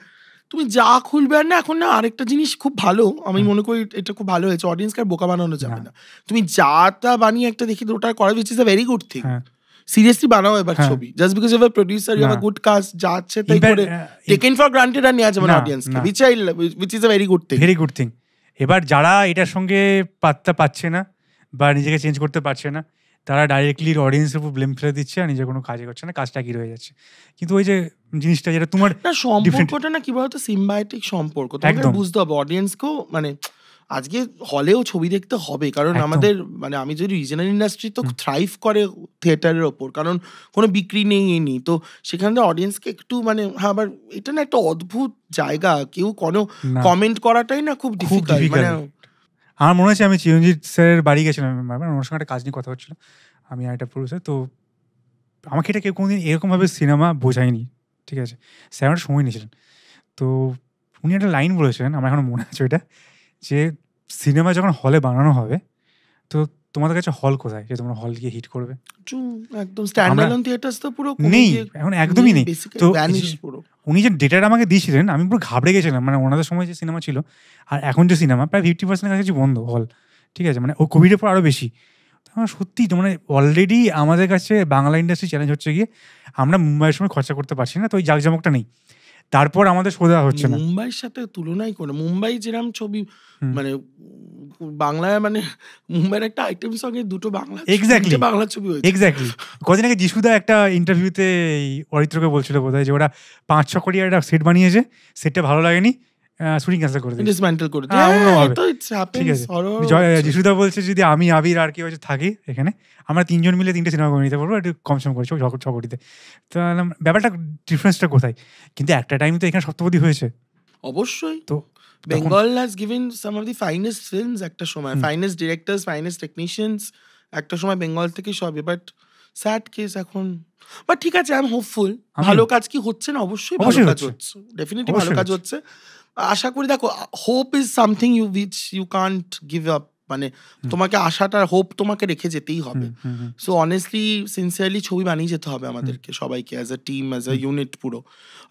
তুমি যা খুলবে। আর না এখন না আরেকটা জিনিস খুব ভালো, আমি মনে করি এটা খুব ভালো হয়েছে, অডিয়েন্সকে বোকা বানানো যাবে না। তুমি যাটা বানিয়ে একটা দেখি ওটা করা, which is a very good thing. Seriously বানাও এবার ছবি, just because you are producer, you have a good cast, যা আছে তাই করে টেকেন ফর গ্রান্টেড আর নেওয়া যাবে না অডিয়েন্সকে, which is a very good thing. এবার যারা এটার সঙ্গে পাত্তা পাচ্ছে না বা নিজেকে চেঞ্জ করতে পারছে না, তারা ডাইরেক্টলি অডিয়েন্সের উপর ব্লেম ফেলে দিচ্ছে আর নিজে কোনো কাজে করছে না, কাজটা কি রয়ে যাচ্ছে। কিন্তু ওই যে জিনিসটা যেটা তোমার না, সম্পর্কটা না কি বলতো, সিম্বায়োটিক সম্পর্ক, তোমাকে বুঝতে হবে অডিয়েন্সকেও। মানে আজকে হলেও ছবি দেখতে হবে, কারণ আমাদের, মানে আমি যদি রিজনাল ইন্ডাস্ট্রি তো থ্রাইভ করে থিয়েটারের ওপর, কারণ কোনো বিক্রি নেই তো সেখানে অডিয়েন্সকে একটু, মানে হ্যাঁ, আবার এটা না একটা অদ্ভুত জায়গা, কেউ কোনো কমেন্ট করাটাই না খুব ডিফিকাল্ট। মানে আমার মনে হচ্ছে আমি চিরঞ্জিত স্যারের বাড়ি গেছিলাম, ওনার সঙ্গে একটা কাজ নিয়ে কথা হচ্ছিল, আমি আর একটা প্রডিউসার, তো আমাকে এটা কেউ কোনোদিন এরকমভাবে সিনেমা বোঝায়নি, ঠিক আছে। স্যার একটা সময় নিয়েছিলেন, তো উনি একটা লাইন বলেছিলেন, আমার এখনো মনে আছে ওইটা, যে সিনেমা যখন হলে বানানো হবে, তো তোমাদের কাছে হল কোথায় যে তোমরা হল গিয়ে হিট করবে? একদম স্ট্যান্ডঅ্যালোন থিয়েটারস তো পুরো নেই, এখন একদমই নেই। তো উনি যে ডেটাটা আমাকে দিয়েছিলেন, আমি পুরো ঘাবড়ে গেছিলাম। মানে ওনাদের সময় যে সিনেমা ছিল আর এখন যে সিনেমা, প্রায় 50% কাছাকাছি বন্ধ হল, ঠিক আছে। মানে ও কোভিডের পর আরও বেশি। সত্যি তো, মানে অলরেডি আমাদের কাছে বাংলা ইন্ডাস্ট্রি চ্যালেঞ্জ হচ্ছে গিয়ে আমরা মুম্বাইয়ের সময় খরচা করতে পারছি না, তো ওই জাঁকজমকটা নেই। তারপর আমাদের সোজা হচ্ছে না, মুম্বাইয়ের সাথে তুলনাই করে। মুম্বাই যেরকম ছবি, মানে বাংলায়, মানে মুম্বাইয়ের একটা আইটেম সঙ্গে দুটো বাংলা ছবি হয়েছে। এক্স্যাক্টলি। কদিন আগে যিশুদা একটা ইন্টারভিউতে অরিত্রকে বলছিল বোধহয়, যে ওরা 5-6 কোটি একটা সেট বানিয়েছে, সেটটা ভালো লাগেনি, শুটিং ক্যান্সেল করে দিয়েছে, ডিসম্যান্টেল করে ঠিক আছে। যিশুদা বলছে যদি আমি, আবির আর কি হয়েছে থাকি এখানে, আমরা 3 জন মিলে 3টে সিনেমা করে নিতে পারবো, একটু কম সম করেছে 6 কোটিতে। তো ব্যাপারটা ডিফারেন্সটা কোথায়? কিন্তু একটা টাইম তো এখানে সপ্তপদী হয়েছে। অবশ্যই। তো Bengal has given some of the finest films একটা সময়, ফাইনেস্ট ডিরেক্টরস, ফাইনেস্ট টেকনিশিয়ানস একটা সময় বেঙ্গল থেকে সবই। বাট স্যাড কেস এখন। বাট ঠিক আছে, আই এম হোপফুল। ভালো কাজ কি হচ্ছে না? অবশ্যই ভালো কাজ হচ্ছে, ডেফিনেটলি ভালো কাজ হচ্ছে। আশা করি, দেখো, hope is something which you can't give up, মানে তোমাকে আশাটা হোপ তোমাকে রেখে যেতেই হবে। সো অনেস্টলি সিনসিয়ারলি ছবি বানিয়ে যেতে হবে আমাদেরকে সবাইকে, as a team, as a unit পুরো।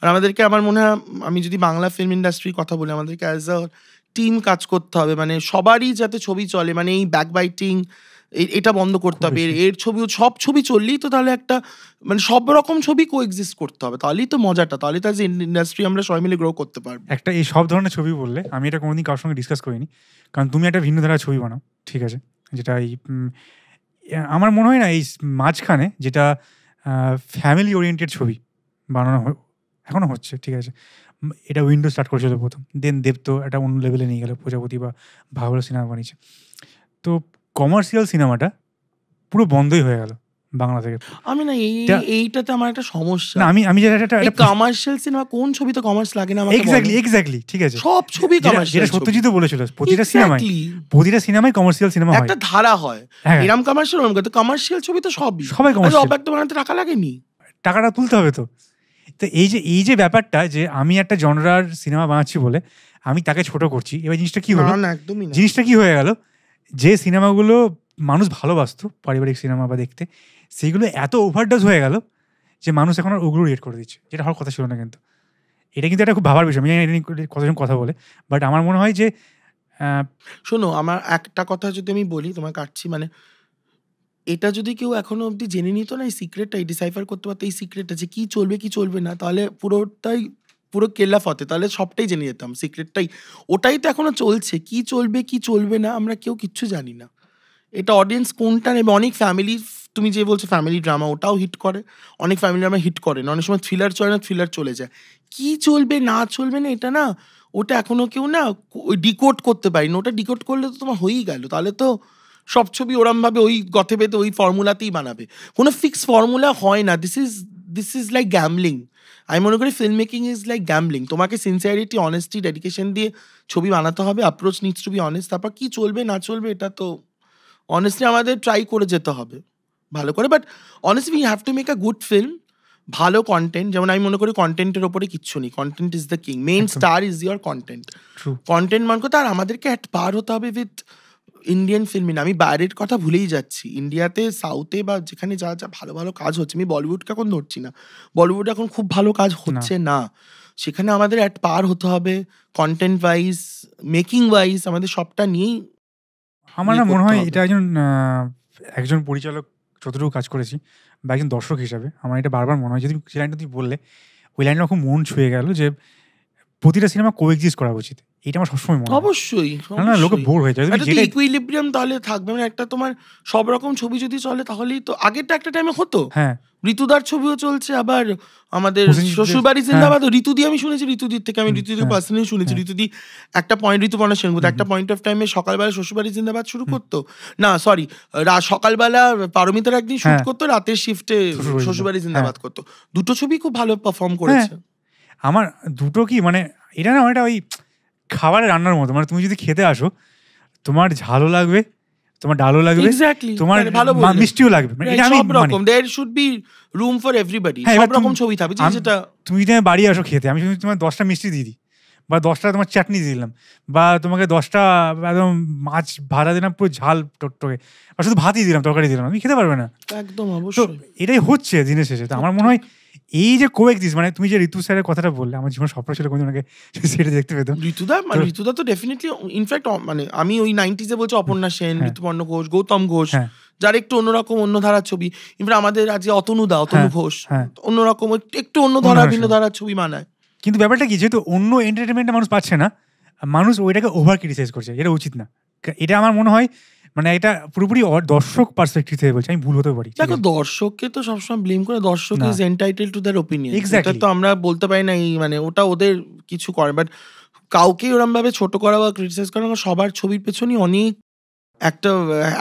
আর আমাদেরকে আমার মনে হয়, আমি যদি বাংলা ফিল্ম ইন্ডাস্ট্রির কথা বলি, আমাদেরকে অ্যাজ আ টিম কাজ করতে হবে, মানে সবারই যাতে ছবি চলে, মানে এই ব্যাকবাইটিং এটা বন্ধ করতে হবে। এর ছবি, সব ছবি চললেই তো তাহলে একটা মানে সব রকম ছবি কোএক্সিস্ট করতে হবে, তাহলেই তো মজাটা, তাহলে তো যে ইন্ডাস্ট্রি আমরা সবাই মিলে গ্রো করতে পারবো। একটা এই সব ধরনের ছবি বললে আমি এটা কোনোদিন কারোর সঙ্গে ডিসকাস করিনি, কারণ তুমি একটা ভিন্ন ধারার ছবি বানাও, ঠিক আছে, যেটা এই আমার মনে হয় না এই মাঝখানে যেটা ফ্যামিলি ওরিয়েন্টেড ছবি বানানো এখনো হচ্ছে, ঠিক আছে। এটা উইন্ডো স্টার্ট করেছিল প্রথম, দেন দেবতো একটা অন্য লেভেলে নিয়ে গেল, প্রজাপতি বা ভালো সিনেমা বানিয়েছে। তো কমার্শিয়াল সিনেমাটা পুরো বন্ধই হয়ে গেল বাংলা থেকে। আমি না এইটাতে আমার একটা সমস্যা, না আমি যেটা কমার্শিয়াল সিনেমা, কোন ছবিতে কমার্স লাগে না? এক্স্যাক্টলি ঠিক আছে, সব ছবি কমার্শিয়াল। যেটা সত্যজিৎ বলেছিল, প্রতিটা সিনেমায় কমার্শিয়াল সিনেমা হয়, একটা ধারা হয়, এরকম কমার্শিয়াল, ওরকম তো কমার্শিয়াল ছবি তো সবাই কমার্শিয়াল। একটা বানাতে টাকা লাগেনি, টাকাটা তুলতে হবে তো। তো এই যে ব্যাপারটা, যে আমি একটা জনরার সিনেমা বানাচ্ছি বলে আমি তাকে ছোট করছি, এবার জিনিসটা কি হলো, জিনিসটা কি হয়ে গেল, যে সিনেমাগুলো মানুষ ভালোবাসতো পারিবারিক সিনেমা বা দেখতে, সেইগুলো এত ওভারডোজ হয়ে গেল যে মানুষ এখন আর ওগুলো রেট করে দিচ্ছে, যেটা হওয়ার কথা ছিল না। কিন্তু এটা কিন্তু একটা খুব ভাবার বিষয়, আমি জানি এটা নিয়ে কতজন কথা বলে, বাট আমার মনে হয় যে শোনো, আমার একটা কথা যদি আমি বলি, তোমার কাটছি, মানে এটা যদি কেউ এখনো অবধি জেনে নিত না, এই সিক্রেটটাই ডিসাইফার করতে পারতো, এই সিক্রেটটা যে কি চলবে কি চলবে না, তাহলে পুরো কেল্লা ফতে, তাহলে সবটাই জেনে যেতাম, সিক্রেটটাই ওটাই তো এখনো চলছে, কি চলবে কি চলবে না আমরা কেউ কিচ্ছু জানি না। এটা অডিয়েন্স কোনটা নেবে, অনেক ফ্যামিলি, তুমি যে বলছো ফ্যামিলি ড্রামা, ওটাও হিট করে, অনেক ফ্যামিলি ড্রামা হিট করে না, অনেক সময় থ্রিলার চলে না, থ্রিলার চলে যায়, কি চলবে না চলবে না এটা না, ওটা এখনো কেউ না ডিকোড করতে পারি না, ওটা ডিকোড করলে তো তোমার হয়েই গেল, তাহলে তো সব ছবি ওরমভাবে ওই গথে বেঁধে ওই ফর্মুলাতেই বানাবে, কোনো ফিক্স ফর্মুলা হয় না। This is like gambling. আমি মনে করি film making is like gambling, তোমাকে সিনসিয়ারিটি, অনেস্টি, ডেডিকেশন দিয়ে ছবি বানাতে হবে, approach needs to be honest, তারপর কি চলবে না চলবে এটা তো অনেস্টলি আমাদের ট্রাই করে যেতে হবে ভালো করে, but honestly we have to make a good film, ভালো কন্টেন্ট, যেমন আমি মনে করি কন্টেন্টের ওপরে কিচ্ছু নেই, content is the king, main star is your content, content মান করতে, আর আমাদেরকে অ্যাট পার হতে হবে উইথ ইন্ডিয়ান ফিল্ম। আমি বাইরের কথা ভুলেই যাচ্ছি, ইন্ডিয়াতে, সাউথে বা যেখানে যা যা ভালো ভালো কাজ হচ্ছে, আমি বলিউডকে এখন ধরছি না, বলিউড এখন খুব ভালো কাজ হচ্ছে না, সেখানে আমাদের অ্যাট পার হতে হবে, কন্টেন্ট ওয়াইজ, মেকিং ওয়াইজ, আমাদের সবটা নিয়েই। আমার না মনে হয় এটা একজন পরিচালক যতটুকু কাজ করেছি বা একজন দর্শক হিসাবে আমার এটা বারবার মনে হয়, যদি যে লাইনটা তুই বললে ওই লাইনটা খুব মন ছুঁয়ে গেল, যে প্রতিটা সিনেমা কোএক্সিস্ট করা উচিত, এটা আমার সবসময় মনে হয়। অবশ্যই না লোকে বোর হয়ে যায়, যেটা ইকুইলিব্রিয়াম তাহলে থাকবে, মানে একটা তোমার সব রকম ছবি যদি চলে তাহলেই তো, আগেরটা একটা টাইমে হতো, হ্যাঁ ঋতুদার ছবিও চলছে, আবার আমাদের শ্বশুরবাড়ি জিন্দাবাদ, ঋতুদি আমি শুনেছি, ঋতুদির থেকে আমি ঋতুদি পার্সোনালি শুনেছি, ঋতুদি একটা পয়েন্ট, ঋতুপর্ণা সেনগুপ্ত একটা পয়েন্ট অফ টাইমে সকালবেলা শ্বশুরবাড়ি জিন্দাবাদ শুরু করতো, না সরি সকালবেলা পারমিতার একদিন শুট করতো, রাতের শিফটে শ্বশুরবাড়ি জিন্দাবাদ করতো, দুটো ছবি খুব ভালো পারফর্ম করেছে। আমার দুটো কি মানে এটা না, এটা ওই খাবারের রান্নার মতো, মানে তুমি যদি খেতে আসো তোমার ঝালও লাগবে, তোমার ডালও লাগবে, তোমার মিষ্টিও লাগবে, সব রকম there should be room for everybody, সব রকম ছবি থাকবে, যেটা তুমি যদি বাড়ি আসো খেতে, আমি তোমার 10টা মিষ্টি দিয়ে দিই, বা 10টা তোমার চাটনি দিয়ে দিলাম, বা তোমাকে 10টা একদম মাছ ভাজা দিলাম পুরো ঝাল টকটকে, বা শুধু ভাতই দিলাম, তরকারি দিলাম, আমি খেতে পারবে না একদম। অবশ্যই এটাই হচ্ছে দিনের শেষে। তো আমার মনে হয় এই যে কোএক্সিস্ট, মানে তুমি যে ঋতু স্যারের কথাটা বললে, আমার জীবন স্বপ্ন ছিল কোনদিন আগে সেটা দেখতে পেতাম। ঋতুদা তো ডেফিনেটলি, ইনফ্যাক্ট মানে আমি ওই 90s বলছি, অপর্ণা সেন, ঋতুপর্ণ ঘোষ, গৌতম ঘোষ, যার একটু অন্যরকম অন্য ধারার ছবি, ইনফ্যাক্ট আমাদের আজকে অতনু ঘোষ অন্যরকম একটু অন্য ধারা, ভিন্ন ধারার ছবি বানায়। কিন্তু ব্যাপারটা কি, যেহেতু অন্য এন্টারটেনমেন্টটা মানুষ পাচ্ছে না, মানুষ ওইটাকে ওভার ক্রিটিসাইজ করছে, এটা উচিত না। এটা আমার মনে হয় মানে এটা পুরোপুরি দর্শক পার্সপেক্টিভ থেকে বলছি, আমি ভুল হতে পারি। দেখো, দর্শককে তো সবসময় ব্লেম করে, দর্শক is entitled to their opinion, এটা তো আমরা বলতে পারি না, মানে ওটা ওদের কিছু করে, বাট কাউকে ওরম ভাবে ছোট করা বা ক্রিটিসাইজ করা, সবার ছবির পেছনেই অনেক একটা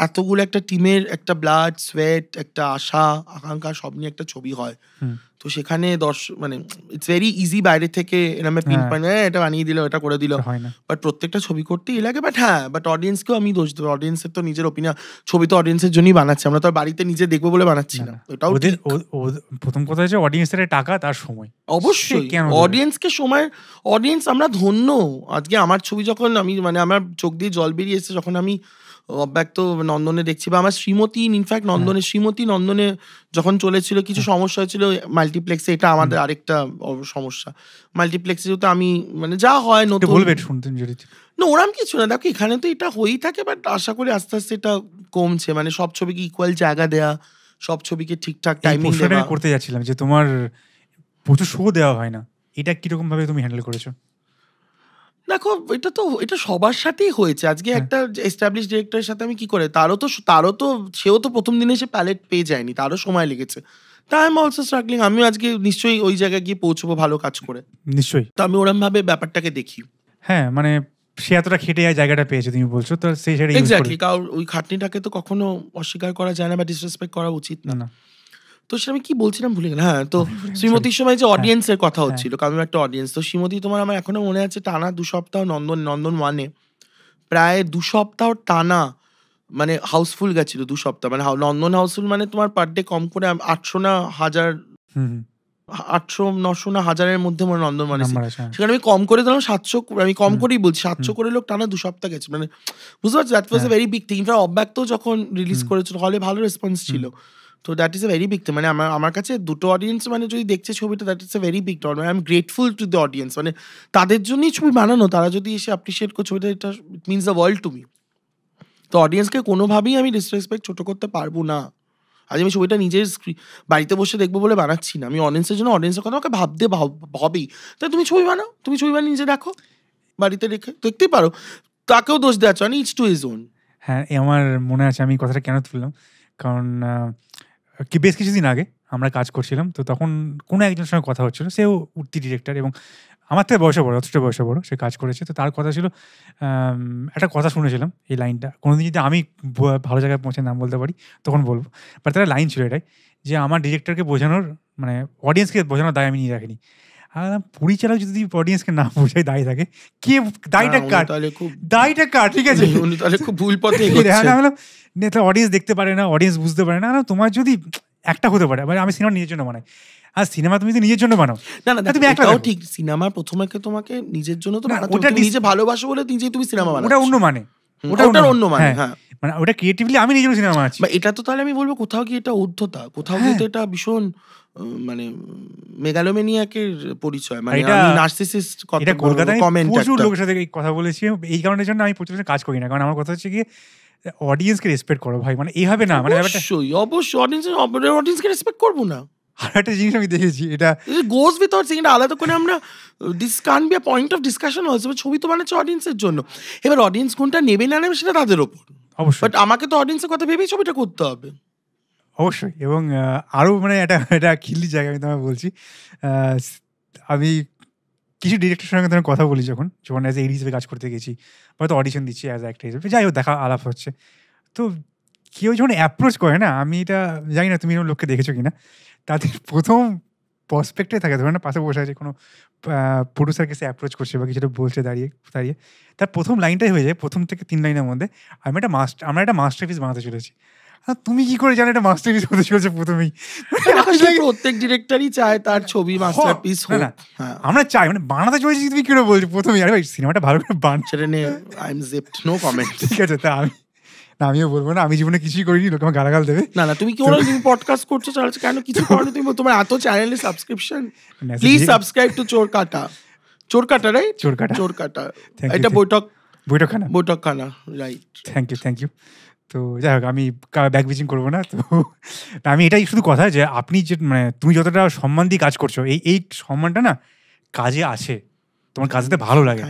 এতগুলো একটা টিমের একটা ব্লাড সোয়েট, একটা আশা আকাঙ্ক্ষা সব নিয়ে একটা ছবি হয়, তো সেখানে মানে ইটস ভেরি ইজি বাইরে থেকে এরকম পিন পয়েন্ট এটা বানিয়ে দিল, এটা করে দিল, বাট প্রত্যেকটা ছবি করতেই লাগে। বাট অডিয়েন্সকেও আমি দোষ দেবো, অডিয়েন্সের তো নিজের ওপিনিয়ন, ছবি তো অডিয়েন্সের জন্যই বানাচ্ছে, আমরা তো বাড়িতে নিজে দেখবো বলে বানাচ্ছি না। ওটাও প্রথম কথা হচ্ছে অডিয়েন্সের টাকা তার সময়, অবশ্যই অডিয়েন্সকে সময়, অডিয়েন্স আমরা ধন্য। আজকে আমার ছবি যখন আমি মানে আমার চোখ দিয়ে জল বেরিয়েছে যখন আমি অব্যক্ত নন্দনে দেখছি, বা আমার শ্রীমতী ইনফ্যাক্ট নন্দনে যখন চলেছিল কিছু সমস্যা হয়েছিল মাল্টিপ্লেক্সে, এটা আমাদের আরেকটা সমস্যা। মাল্টিপ্লেক্সে যেহেতু আমি মানে যা হয় নতুন বলবে শুনতেন যদি না ওরম কিছু না, দেখো এখানে তো এটা হয়েই থাকে, বাট আশা করি আস্তে আস্তে এটা কমছে, মানে সব ছবিকে ইকুয়াল জায়গা দেয়া, সব ছবিকে ঠিকঠাক টাইমিং দেওয়া। আমি করতে যাচ্ছিলাম যে তোমার প্রচুর শো দেওয়া হয় না, এটা কিরকম ভাবে তুমি হ্যান্ডেল করেছো? দেখো এটা সবার সাথেই হয়েছে। আজকে একটা এস্টাবলিশ ডিরেক্টরের সাথে আমি কি করে, তারও তো সেও তো প্রথম দিনে সে প্যালেট পেয়ে যায়নি, তারও সময় লেগেছে। তাই আই এম অলসো স্ট্রাগলিং, আমিও আজকে নিশ্চয়ই ওই জায়গায় গিয়ে পৌঁছবো ভালো কাজ করে, নিশ্চয়ই। তো আমি ওরম ভাবে ব্যাপারটাকে দেখি। হ্যাঁ মানে সে এতটা খেটে যায় জায়গাটা পেয়েছে তুমি বলছো, তো সেই সেটা এক্স্যাক্টলি, কারণ ওই খাটনিটাকে তো কখনো অস্বীকার করা যায় না বা ডিসরেসপেক্ট করা উচিত না। তো সেটা আমি কি বলছিলাম ভুলে গেলাম। হ্যাঁ, তো শ্রীমতীর সময় যে অডিয়েন্সের কথা হচ্ছিল, কারণ আমি একটা অডিয়েন্স, তো শ্রীমতী তোমার আমার এখনো মনে আছে টানা 2 সপ্তাহ নন্দন ওয়ানে প্রায় 2 সপ্তাহ টানা মানে হাউসফুল গেছিল 2 সপ্তাহ, মানে নন্দন হাউসফুল মানে তোমার পার ডে কম করে 800 না 1000, 800 900 না 1000-এর মধ্যে মানে নন্দন মানে সেখানে আমি কম করে দিলাম 700, আমি কম করেই বলছি 700 করে লোক টানা 2 সপ্তাহ গেছে, মানে বুঝতে পারছো, that was a very big thing. Abyakto যখন রিলিজ করেছিল হলে ভালো রেসপন্স ছিল, তো that is a very big thing. মানে আমার কাছে দুটো অডিয়েন্স মানে যদি দেখছে ছবিটা, that is a very big turn. I am grateful to the audience, মানে তাদের জন্যই ছবি বানানো, তারা যদি এসে অ্যাপ্রিসিয়েট করে ছবিটা, এটা it means the world to me. তো অডিয়েন্সকে কোনোভাবেই আমি ডিসরেসপেক্ট ছোট করতে পারবো না। আজ আমি ছবিটা নিজের বাড়িতে বসে দেখবো বলে বানাচ্ছি না, আমি অডিয়েন্সের জন্য, অডিয়েন্সের কথা আমাকে ভাবতে হবেই। তাই তুমি ছবি বানাও, তুমি ছবি বানিয়ে নিজে দেখো বাড়িতে রেখে, দেখতেই পারো, তাকেও দোষ দেওয়া চায় না, ইটস টু হিজ ওন। হ্যাঁ, আমার মনে আছে আমি কথাটা কেন তুললাম, কারণ কি বেশ কিছুদিন আগে আমরা কাজ করছিলাম, তো তখন কোনো একজনের সঙ্গে কথা হচ্ছিল, সেও উঠতি ডিরেক্টর এবং আমার থেকে বয়সে বড়, যথেষ্ট বয়সে বড়, সে কাজ করেছে। তো তার কথা ছিল, একটা কথা শুনেছিলাম, এই লাইনটা কোনোদিন যদি আমি ভালো জায়গায় পৌঁছে নাম বলতে পারি তখন বলবো, বাট তার লাইন ছিল এটাই যে আমার ডিরেক্টরকে বোঝানোর মানে অডিয়েন্সকে বোঝানোর দায় আমি নিয়ে রাখিনি। আর পরিচালক যদি অডিয়েন্সকে না বোঝায় দায়ী থাকে, কে দায়টা কার? দায়টা কার? ঠিক আছে, উনি তাহলে খুব ভুল পথে এগোচ্ছেন। অডিয়েন্স দেখতে পারে না, অডিয়েন্স বুঝতে পারে না, তোমার যদি একটা হতে পারে, মানে আমি সিনেমা নিজের জন্য বানাই, আর সিনেমা তুমি যদি নিজের জন্য বানাও, না তুমি একটাও ঠিক, সিনেমা প্রথমে তোমাকে নিজের জন্য তো বানাতে হবে, তুমি নিজে ভালোবাসো বলে নিজেই তুমি সিনেমা বানাও, ওটা অন্য মানে, ওটা অন্য মানে। হ্যাঁ, মানে ওটা ক্রিয়েটিভলি আমি নিজের সিনেমা বানাচ্ছি, এটা তো তাহলে আমি বলবো কোথাও গিয়ে এটা ঊর্ধ্বতা, কোথাও গিয়ে এটা ভীষণ মানে মেগালোমেনিয়াকের পরিচয়, মানে আমি নার্সিসিস্ট। এটা কলকাতায় প্রচুর লোকের সাথে এই কথা বলেছি, এই কারণের জন্য আমি প্রচুর কাজ করি না, কারণ আমার কথা হচ্ছে কি অডিয়েন্সকে রেসপেক্ট করো ভাই, মানে এইভাবে না, মানে অবশ্যই অডিয়েন্সকে রেসপেক্ট করবো না। আর একটা জিনিস আমি দেখেছি, এটা গোজ উইথআউট সেইং, এটা আলাদা করে আমরা দিস কান be a point of discussion also. ছবি তো বানাচ্ছে অডিয়েন্সের জন্য, এবার অডিয়েন্স কোনটা নেবে না নেবে সেটা তাদের ওপর, অবশ্যই, বাট আমাকে তো অডিয়েন্সের কথা ভেবেই ছবিটা করতে হবে। অবশ্যই। এবং আরও মানে এটা খিল্লির জায়গা আমি তোমায় বলছি, আমি কিছু ডিরেক্টরের সঙ্গে তোমার কথা বলি যখন অ্যাজ এ হিসেবে কাজ করতে গেছি, হয়তো অডিশন দিচ্ছি অ্যাজ অ্যাক্টর হিসেবে, যাই হোক দেখা আলাপ হচ্ছে, তো কেউ যখন অ্যাপ্রোচ করে না, আমি এটা জানি না তুমি এরকম লোককে দেখেছো কিনা, তাদের প্রথম প্রসপেক্টে থাকে, ধরে না পাশে বসে আছে কোনো প্রডিউসারকে সে অ্যাপ্রোচ করছে বা কিছুটা বলছে দাঁড়িয়ে তার প্রথম লাইনটাই হয়ে যায়, প্রথম থেকে 3 লাইনের মধ্যে, আমরা একটা মাস্টারপিস বানাতে চলেছি। তুমি কি করে জানো এটা মাস্টারপিস হতে চলেছে প্রথমেই? প্রত্যেক ডিরেক্টরই চায় তার ছবি মাস্টারপিস হোক। আমরা চাই, মানে বানাতে চলেছি, তুমি কি করে বলছো প্রথমেই? আরে ভাই সিনেমাটা ভালো করে বান, সেটা নিয়ে I am zipped, no comment. ঠিক আছে, তা আমিও বলবো না, আমি জীবনে কিছুই করিনি, লোক আমার গালাগাল দেবে। না তুমি কি ওরা, তুমি পডকাস্ট করছো চালাচ্ছ, কেন কিছু করো তুমি, তোমার এত চ্যানেলে subscription, please subscribe to Chorkata right, Chorkata, এটা বৈঠকখানা রাইট। Thank you. তো যাই হোক, আমি ব্যাক বিচিং করবো না, তো আমি এটাই শুধু কথা যে আপনি যে মানে তুমি যতটা সম্মান দিয়ে কাজ করছো, এই সম্মানটা না কাজে আছে, তোমার কাজেতে ভালো লাগে।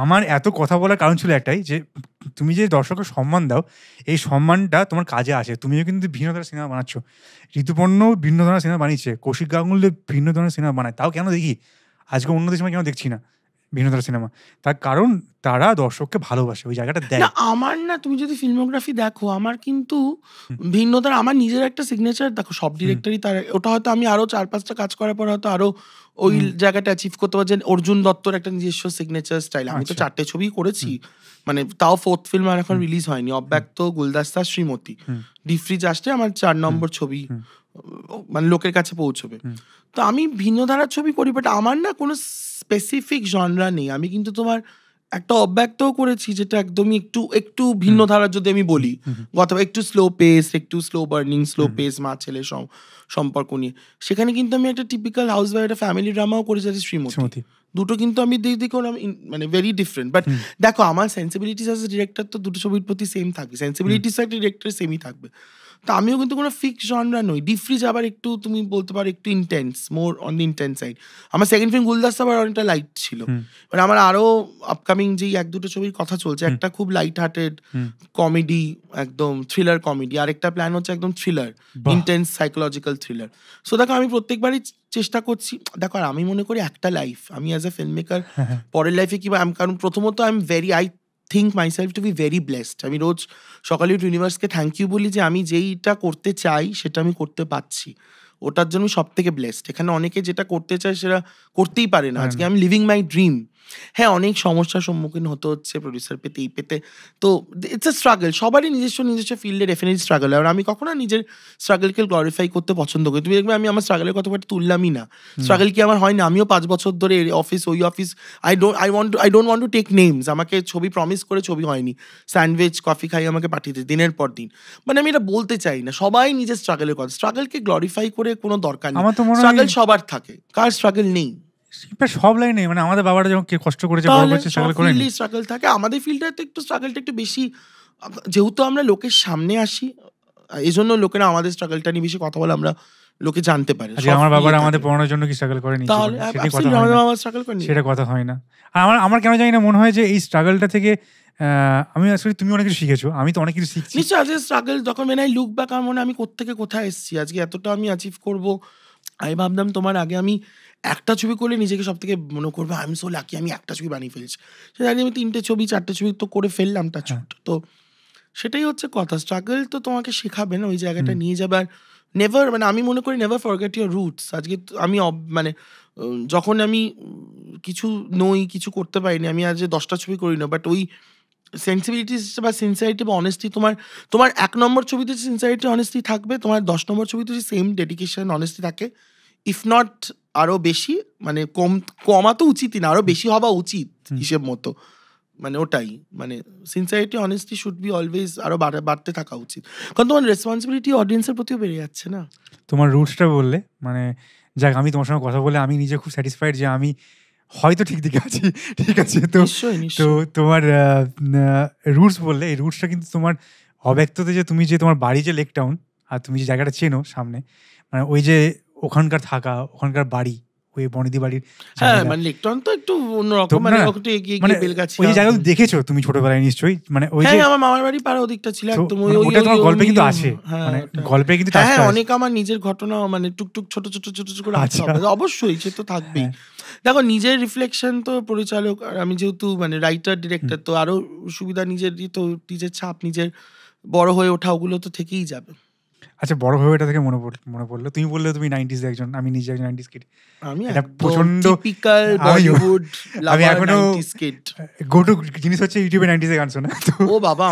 আমার এত কথা বলার কারণ ছিল একটাই, যে তুমি যে দর্শকের সম্মান দাও, এই সম্মানটা তোমার কাজে আসে। তুমিও কিন্তু ভিন্ন ধরনের সিনেমা বানাচ্ছ, ঋতুপর্ণ ভিন্ন ধরনের সিনেমা বানিয়েছে, কৌশিক গাঙ্গুলি ভিন্ন ধরনের সিনেমা বানায়, তাও কেন দেখি আজকে অন্য দেশে কেন দেখছি না ভিন্ন ধরনের সিনেমা? তার কারণ তারা দর্শককে ভালোবাসে, ওই জায়গাটা দেয়। আমার না, তুমি যদি ফিল্মোগ্রাফি দেখো, আমার কিন্তু ভিন্নতার, আমার নিজের একটা সিগনেচার দেখো, সব ডিরেক্টরই তার, ওটা হয়তো আমি আরো 4-5টা কাজ করার পর হয়তো আরো ওই জায়গাটা অ্যাচিভ করতে পারছি। অর্জুন দত্তর একটা নিজস্ব সিগনেচার স্টাইল, আমি তো 4টে ছবি করেছি, মানে তাও 4th ফিল্ম আর এখন রিলিজ হয়নি, অব্যক্ত, গুলদাস্তা, শ্রীমতী, ডিফ্রিজ আসছে আমার 4 নম্বর ছবি, মানে লোকের কাছে পৌঁছবে। তো আমি ভিন্ন ধারার ছবি করি, বাট আমার না কোনো স্পেসিফিক জনরা নেই। আমি কিন্তু তোমার একটা অব্যক্তও করেছি যেটা একদমই একটু ভিন্ন ধারার যদি আমি বলি, অথবা একটু স্লো পেস, একটু স্লো বার্নিং, স্লো পেস মা ছেলে সম্পর্ক নিয়ে। সেখানে কিন্তু আমি একটা টিপিক্যাল হাউস ওয়াইফ, একটা ফ্যামিলি ড্রামাও করেছি শ্রীমতী। দুটো কিন্তু আমি দেখি মানে ভেরি ডিফারেন্ট। বাট দেখো আমার সেন্সিবিলিটিস অ্যাজ এ ডিরেক্টর তো দুটো ছবির প্রতি সেম থাকবে, সেন্সিবিলিটিস একটা ডিরেক্টরের সেমই থাকবে। তো আমিও কিন্তু কোনো ফিক্স জনরা নই। ডিফ্রিজ আবার একটু তুমি বলতে পারো একটু intense, more on the intense side. আমার সেকেন্ড ফিল্ম গুলদাস্তা আবার অনেকটা লাইট ছিল। মানে আমার আরো আপকামিং যেই 1-2টো ছবির কথা চলছে, একটা খুব লাইট হার্টেড কমেডি, একদম থ্রিলার কমেডি, আরেকটা প্ল্যান হচ্ছে একদম thriller, intense psychological thriller. So দেখো আমি প্রত্যেকবারই চেষ্টা করছি। দেখো আর আমি মনে করি একটা লাইফ, আমি অ্যাজ এ ফিল্ম মেকার পরের লাইফে কি, কারণ প্রথমত I think myself two be very blessed. আমি রোজ সকালে ইউনিভার্সকে থ্যাংক ইউ বলি যে আমি যেইটা করতে চাই সেটা আমি করতে পারছি, ওটার জন্য সব থেকে ব্লেসড। এখানে অনেকে যেটা করতে চায় সেটা করতেই পারে না। আজকে আমি লিভিং মাই ড্রিম। হ্যাঁ, অনেক সমস্যার সম্মুখীন হতে হচ্ছে প্রডিউসার পেতে, তো ইটস এ স্ট্রাগল। সবারই নিজস্ব ফিল্ডে ডেফিনেটলি স্ট্রাগল। আর আমি কখনো নিজের স্ট্রাগলকে গ্লোরিফাই করতে পছন্দ করি। তুমি দেখবে আমি আমার স্ট্রাগলের কথা তুললামই না। স্ট্রাগল কি আমার হয় না? আমিও 5 বছর ধরে ওই office, I don't want to take names. আমাকে ছবি প্রমিস করে ছবি হয়নি, স্যান্ডউইচ কফি খাই আমাকে পাঠিয়ে দিই দিনের পর দিন। মানে আমি এটা বলতে চাই না, সবাই নিজের স্ট্রাগলের কথা, স্ট্রাগলকে গ্লোরিফাই করে কোনো দরকার নেই। স্ট্রাগল সবার থাকে, কার স্ট্রাগল নেই? সব লাইনে মানে আমাদের বাবারা যখন কষ্ট করেছে স্ট্রাগল থাকে। আমাদের ফিল্ডটাতে একটু স্ট্রাগলটা একটু বেশি, যেহেতু আমরা লোকের সামনে আসি, এই জন্য লোকেরা আমাদের স্ট্রাগলটা নিয়ে বেশি কথা বলে, আমরা লোকে জানতে পারে। আমার বাবারা আমাদের পড়ানোর জন্য কি স্ট্রাগল করেনি? সেটা কথা হয় না। আর আমার কেন জানি না মনে হয় যে এই স্ট্রাগলটা থেকে আমি আসলে, তুমি অনেক কিছু শিখেছো, আমি তো অনেক কিছু শিখছি। নিশ্চয়ই আজকে স্ট্রাগল যখন মেনে লুক ব্যাক, আমার মনে আমি কোত্থেকে কোথায় এসেছি, আজকে এতটা আমি অ্যাচিভ করবো। আমি ভাবলাম তোমার আগে আমি একটা ছবি করলে নিজেকে সব থেকে মনে করবো আই এম সো লাকি, আমি একটা ছবি বানিয়ে ফেলছি। সেটা আমি 3টে ছবি 4টে ছবি তো করে ফেললাম টাচ। তো সেটাই হচ্ছে কথা, স্ট্রাগল তো তোমাকে শেখাবে না, ওই জায়গাটা নিয়ে যাবে। আর নেভার, মানে আমি মনে করি নেভার ফরগেট ইউর রুটস। আজকে আমি মানে যখন আমি কিছু নই, কিছু করতে পারিনি, আমি আজ 10টা ছবি করি না, বাট ওই সেন্সিবিলিটিস বা সিনসিয়ারিটি বা অনেস্টি, তোমার 1 নম্বর ছবিতে সিনসিয়ারিটি অনেস্টি থাকবে, তোমার 10 নম্বর ছবিতে সেম ডেডিকেশন অনেস্টি থাকে, ইফ নট আরো বেশি। মানে কমা তো উচিতই না, আরো বেশি হওয়া উচিত হিসেব মতো। মানে ওটাই, মানে sincerity honesty should be always আরো বাড়তে থাকা উচিত, কারণ তোমার রেসপন্সিবিলিটি অডিয়েন্সের প্রতিও বেড়ে যাচ্ছে না। তোমার রুটসটা বললে, মানে যাক, আমি তোমার সঙ্গে কথা বলে আমি নিজে খুব স্যাটিসফাইড যে আমি হয়তো ঠিক দিকে আছি। ঠিক আছে, তো তোমার রুটস বললে, এই রুটসটা কিন্তু তোমার অব্যক্ততে, যে তুমি যে তোমার বাড়ি যে লেক টাউন, আর তুমি যে জায়গাটা চেনো সামনে, মানে ওই যে ওখানকার থাকা, ওখানকার বাড়ি, ওই বনিদি বাড়ির, হ্যাঁ মানে লেক টাউন তো একটু অন্যরকম, মানে একটু এগিয়ে গিয়ে বেলগাছি। ওই জায়গা দেখেছো তুমি ছোটবেলায় নিশ্চয়ই, মানে ওই যে আমার মামার বাড়ি পাড়া ওদিকটা ছিল একদম। ওটা তোমার গল্পে কিন্তু আছে, মানে গল্পে কিন্তু হ্যাঁ অনেক আমার নিজের ঘটনা, মানে টুকটুক ছোট করে আছে, অবশ্যই সে তো থাকবেই। দেখো নিজের রিফ্লেকশন তো পরিচালক, আর আমি যেহেতু মানে রাইটার ডিরেক্টর, তো আরো সুবিধা নিজের ছাপ, নিজের বড় হয়ে ওঠা, ওগুলো তো থেকেই যাবে। আচ্ছা, বড় হয়ে ওটা থেকে মনে পড়লো, তুমি বললে তুমি 90s একজন, আমি নিজে একজন 90s কিড। আমি প্রচন্ড typical Bollywood lover 90s kid. Go to জিনিস হচ্ছে ইউটিউবে 90s এর গান শোনা। ও বাবা,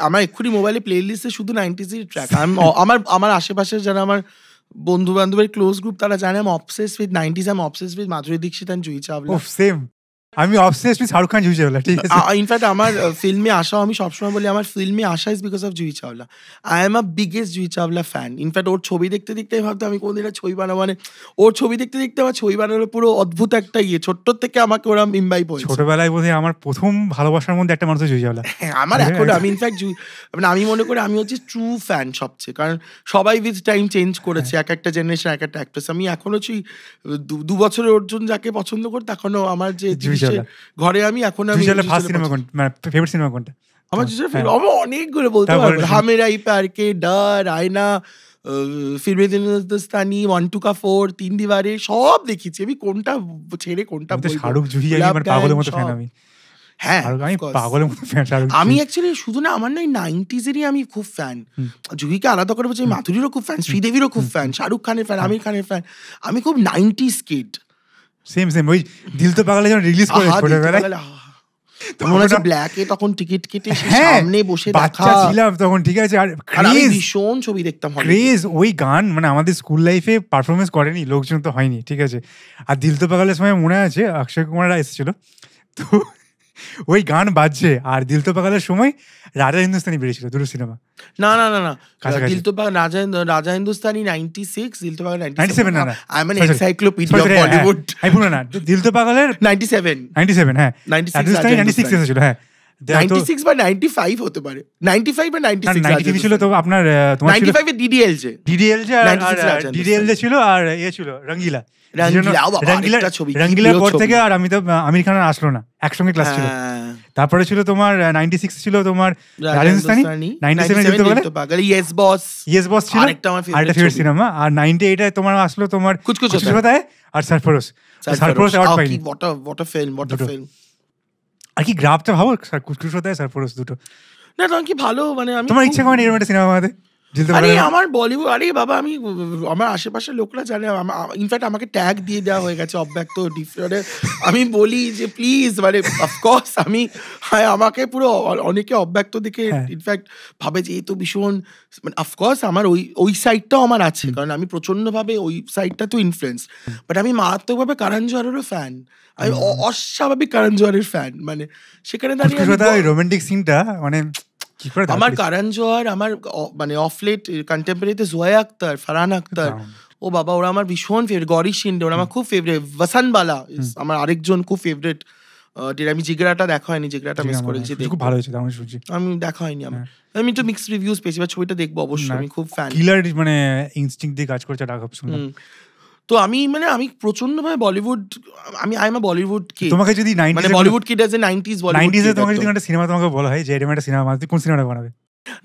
আমার এক্ষুনি মোবাইলে প্লেলিস্টে শুধু 90s এর ট্র্যাক। আমার আশেপাশে যারা আমার বন্ধু বান্ধবের ক্লোজ গ্রুপ, তারা জানে আমি অবসেস উইথ 90s, আমি obsess with Madhuri Dixit and Juhi Chawla. Same, আমি অবসেসড উইথ শাহরুখ খান, জুহি চাওলা। ঠিক আছে, ইনফ্যাক্ট আমার ফিল্মে আসা, আমি সবসময় বলি আমার ফিল্মে আসা is because of Juhi Chawla. I am a biggest Juhi Chawla fan. In fact ওর ছবি দেখতে ভাবতে আমি কোনদিন ছবি বানাবো, মানে ওর ছবি দেখতে আমার ছবি বানানোর পুরো অদ্ভুত একটা ছোট্ট থেকে আমাকে ওরা ইমবাইব হয়েছে। ছোটবেলায় বোধহয় আমার প্রথম ভালোবাসার মধ্যে একটা মানুষ জুহি চাওলা। হ্যাঁ, আমার এখন আমি ইনফ্যাক্ট মানে আমি মনে করি আমি হচ্ছে ট্রু ফ্যান সবচেয়ে, কারণ সবাই উইথ টাইম চেঞ্জ করেছে, এক একটা জেনারেশন এক একটা অ্যাক্ট্রেস। আমি এখন হচ্ছে 2 বছরের অর্জুন যাকে পছন্দ করি, এখনো আমার যে ঘরে আমি এখন ফেভারিট সিনেমা কোনটা আমার? আমি অনেকগুলো বলতে পারবো, হামেরাই প্যারকে, ডার, আয়না, ফিল্মে হিন্দুস্তানি, 1 2 का 4, 3 दीवारें সব দেখেছি আমি, কোনটা ছেড়ে কোনটা বলবো। শাহরুখ জুহি আমি পাগলের মতো ফ্যান। আমি হ্যাঁ আমি পাগলের মতো ফ্যান শাহরুখ। আমি অ্যাকচুয়ালি শুধু না, আমার না 90s এরই আমি খুব ফ্যান। জুহিকে আলাদা করে বলছি, মাধুরীরও খুব ফ্যান, শ্রীদেবীরও খুব ফ্যান, শাহরুখ খানের ফ্যান, আমির খানের ফ্যান। আমি খুব 90s কিড। সেম ওই দিল তো পাগলে যখন রিলিজ করে ছোটবেলায়, মনে হচ্ছে ব্ল্যাকে তখন টিকিট কেটে সামনে বসে দেখা ছিলাম তখন। ঠিক আছে, আর ভীষণ ছবি দেখতাম, ক্রেজ ওই গান, মানে আমাদের স্কুল লাইফে পারফরমেন্স করেনি লোকজন তো হয়নি। ঠিক আছে, আর দিল তো পাগলের সময় মনে আছে অক্ষয় কুমাররা এসেছিল, তো ওই গান বাজছে আর দিল তো পাগলের সময় রাজা হিন্দুস্তানি বেরিয়েছিল, দুটো সিনেমা। না না না না, কাছাকাছি। দিল তো পাগল রাজা হিন্দুস্তানি 96, দিল তো পাগল 97 না, না। I am an Sorry, sorry. Encyclopedia of Sorry, হ্যাঁ, বলিউড। আমি ভুলো না, দিল তো পাগলের 97 97, হ্যাঁ 96 হিন্দুস্তানি 96 এসেছিল, হ্যাঁ। 96 বা 95 হতে পারে, 95 বা 96 93 ছিল তো আপনার তোমার ছিল 95 এ ডিডিএল যে ডিডিএল যে 96 রাজা ডিডিএল যে ছিল আর ছিল রঙ্গিলা। রঙ্গিলা, ও বাবা, আরেকটা ছবি, কি রঙ্গিলার প্রিয় পর ছবি। থেকে আর আমি তো আমির খান আর আসলো না, একসঙ্গে ক্লাস ছিল। হ্যাঁ, তারপরে ছিল তোমার 96 ছিল তোমার রাজা হিন্দুস্তানি, 97 দিল তো পাগল, ইয়েস বস, ইয়েস বস ছিল আরেকটা আমার আরেকটা ফেভারিট সিনেমা। আর 98 এ তোমার আসলো তোমার কুছ কুছ কুছ হোতা হ্যায় আর সরফরোশ। সরফরোশ অ্যাওয়ার্ড পাইনি। what a film, what a দুটো। film। আর কি গ্রাফটা ভাবো, কুছ কুছ হোতা হ্যায় সরফরোশ দুটো। না তোমার কি ভালো, মানে আমি তোমার খুব- ইচ্ছা করে এরকম একটা সিনেমা বানাতে? দিল তো আরে পাগল আমার বলিউড, আরে বাবা আমি আমার আশেপাশের লোকরা জানে, ইনফ্যাক্ট আমাকে ট্যাগ দিয়ে দেওয়া হয়ে গেছে অব্যক্ত ডিফারে। আমি বলি যে প্লিজ, মানে অফকোর্স আমি, হ্যাঁ আমাকে পুরো অনেকে অব্যক্ত দেখে হ্যাঁ। ইনফ্যাক্ট ভাবে যে এই তো ভীষণ, মানে অফকোর্স আমার ওই সাইডটাও আমার আছে, কারণ আমি প্রচন্ডভাবে ওই সাইডটা তো ইনফ্লুয়েন্স, বাট আমি মারাত্মকভাবে কারণ জোহরেরও ফ্যান, আমি অস্বাভাবিক কারণ জোহরের ফ্যান, মানে সেখানে কুছ দাঁড়িয়ে কুছ আমি হোতা ওই রোমান্টিক সিনটা মানে কি করে আমার কারণ জোহর, আমার মানে অফলেট কন্টেম্পোরারিতে জোয়া আক্তার, ফারহান আক্তার, ও বাবা ওরা আমার ভীষণ ফেভারিট, গৌরী শিন্ডে ওরা আমার খুব ফেভারিট, ওয়াসানবালা আমার আরেকজন খুব ফেভারিট। আমি জিগরাটা দেখা হয়নি, জিগরাটা মিস করে গেছি, খুব ভালো হয়েছে, আমি শুনছি। আমি দেখা হয়নি আমার, আমি তো মিক্সড রিভিউজ পেয়েছি, বা ছবিটা দেখবো অবশ্যই, আমি খুব ফ্যান। কিলার মানে ইনস্টিংক্ট দিয়ে কাজ করছে রাঘব শুনলাম। তো আমি মানে আমি প্রচন্ডভাবে বলিউড, আমি আই এম আ বলিউড কি, তোমাকে যদি 90s মানে Bollywood kid as a 90s Bollywood 90s এ তোমাকে যদি একটা সিনেমা তোমাকে বলা হয় যে এরকম একটা সিনেমা বানাতে, কোন সিনেমাটা বানাবে?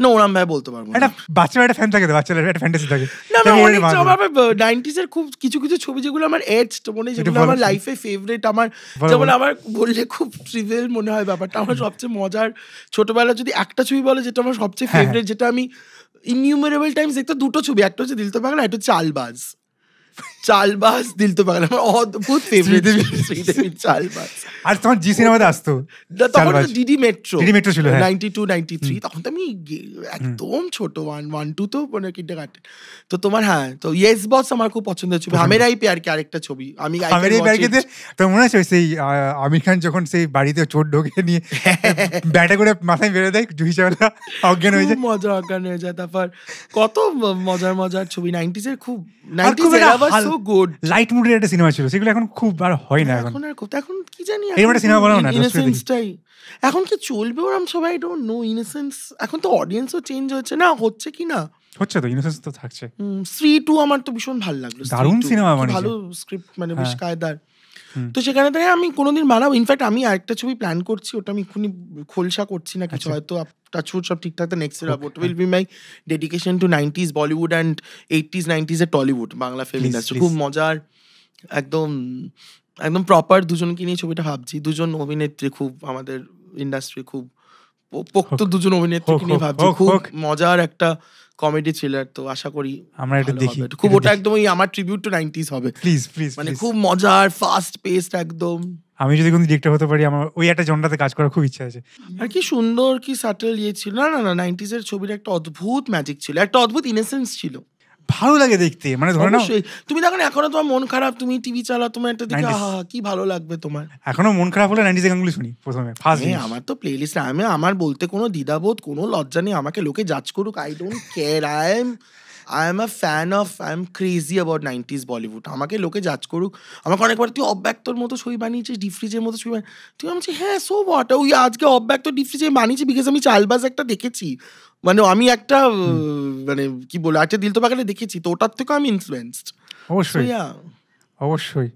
না ওরম ভাবে বলতে পারবো না। একটা বাচ্চার একটা ফ্যান থাকে, বাচ্চাদের একটা ফ্যান্টাসি থাকে। না তুমি অনেক এরকম আমার বানাবে। 90s এর খুব কিছু কিছু ছবি যেগুলো আমার এজড, মানে যেগুলো বলো। আমার লাইফে ফেভারিট, আমার বলো, যেমন বলো। আমার বললে খুব ট্রিভিয়াল মনে হয় ব্যাপারটা, আমার সবচেয়ে মজার ছোটবেলা যদি একটা ছবি বলে যেটা আমার সবচেয়ে হ্যাঁ, ফেভারিট, যেটা আমি ইননিউমারেবল টাইমস দেখতে, দুটো ছবি, একটা হচ্ছে দিল তো পাগল, একটা হচ্ছে চালবাজ। চালবাজ, দিল তো পাগল আমার অদ্ভুত ফেভারিট, শ্রীদেবীর চালবাজ। আর তোমার জি সিনেমাতে আসতো তখন চালবাজ। ডিডি মেট্রো, ডিডি মেট্রো ছিল, হ্যাঁ। 92 93, তখন তো আমি একদম ছোট, 1 2 তো মানে কিন্ডারগার্টেন। তো তোমার হ্যাঁ, তো ইয়েস বস আমার খুব পছন্দের ছবি, হামেরাই প্যার কে আরেকটা ছবি, আমি আমির এই ব্যাগেতে তোমার মনে আছে সেই আমির খান যখন সেই বাড়িতে চোর ঢোকে নিয়ে ব্যাটা করে মাথায় বেরো দেয়, জুহি চাওলা অজ্ঞান হয়ে যায়। মজা অজ্ঞান হয়ে যায়, তারপর কত মজার মজার ছবি 90s এর, খুব আর 90s খুব এরা একটা সো গুড। লাইট মুডের একটা সিনেমা ছিল, সেগুলো এখন খুব আর হয় না এখন। এখন আর কোথায়, এখন কি জানি, এরকম একটা সিনেমা বানাও না, ইনোসেন্সটাই এখন কি চলবে ওরম, সবাই ডোন্ট নো ইনোসেন্স। এখন তো অডিয়েন্সও চেঞ্জ হচ্ছে না, হচ্ছে কি না, হচ্ছে তো, ইনোসেন্স তো থাকছে। শ্রী 2 আমার তো ভীষণ ভালো লাগলো, শ্রী দারুণ 2, সিনেমা কি বানিয়েছে। ভালো স্ক্রিপ্ট, মানে বেশ হ্যাঁ। কায়দার। তো সেখানে থেকে আমি কোনোদিন বানাবো, ইনফ্যাক্ট আমি আরেকটা ছবি প্ল্যান করছি, ওটা আমি এক্ষুনি খোলসা করছি না কিছু, আচ্ছা। হয়তো টাচউড সব ঠিকঠাক next year about will be my dedication two 90s Bollywood and 80s 90s এর Tollywood Bangla film Please, industry. please. খুব মজার, একদম একদম প্রপার দুজনকে নিয়ে ছবিটা ভাবছি, দুজন অভিনেত্রী, খুব আমাদের ইন্ডাস্ট্রি খুব পোক্ত দুজন অভিনেত্রীকে নিয়ে হোক, ভাবছি, হোক, খুব হোক। মজার একটা কমেডি থ্রিলার, তো আশা করি আমরা এটা ভালো দেখি, হবে। খুব এটা ওটা দেখি। একদম ওই আমার ট্রিবিউট টু 90s হবে, প্লিজ প্লিজ মানে খুব মজার, ফাস্ট পেসড একদম। আমি যদি কোনো ডিরেক্টর হতে পারি, আমার ওই একটা জনটাতে কাজ করার খুব ইচ্ছা আছে। আর কি সুন্দর, কি সাটেল ইয়ে ছিল, না না না 90s এর ছবির একটা অদ্ভুত ম্যাজিক ছিল, একটা অদ্ভুত ইনোসেন্স ছিল। ভালো লাগে দেখতে, মানে ধরে নাও অবশ্যই তুমি দেখো না, এখনো তোমার মন খারাপ, তুমি টিভি চালাও, তোমার একটা দিকে 90s আহা কি ভালো লাগবে তোমার। এখনো মন খারাপ হলে 90s গানগুলি শুনি প্রথমে, ফার্স্ট আমার তো প্লেলিস্ট, আমি আমার বলতে কোনো দ্বিধাবোধ, কোনো লজ্জা নেই, আমাকে লোকে জাজ করুক, I don't care, I am a fan of, I am crazy about 90s Bollywood. আমাকে লোকে জাজ করুক, আমাকে অনেকবার তুই অব্যক্তর মতো ছবি বানিয়েছিস, ডিফ্রিজের মতো ছবি তুই, আমি বলছি হ্যাঁ সো হোয়াট, ওই আজকে অব্যক্ত ডিফ্রিজে বানিয়েছি বিকজ আমি চালবাজ একটা দেখেছি, মানে আমি একটা মানে কি বলে একটা দিল তো পাগলে দেখেছি, তো ওটার থেকেও আমি ইনফ্লুয়েন্সড। অবশ্যই অবশ্যই।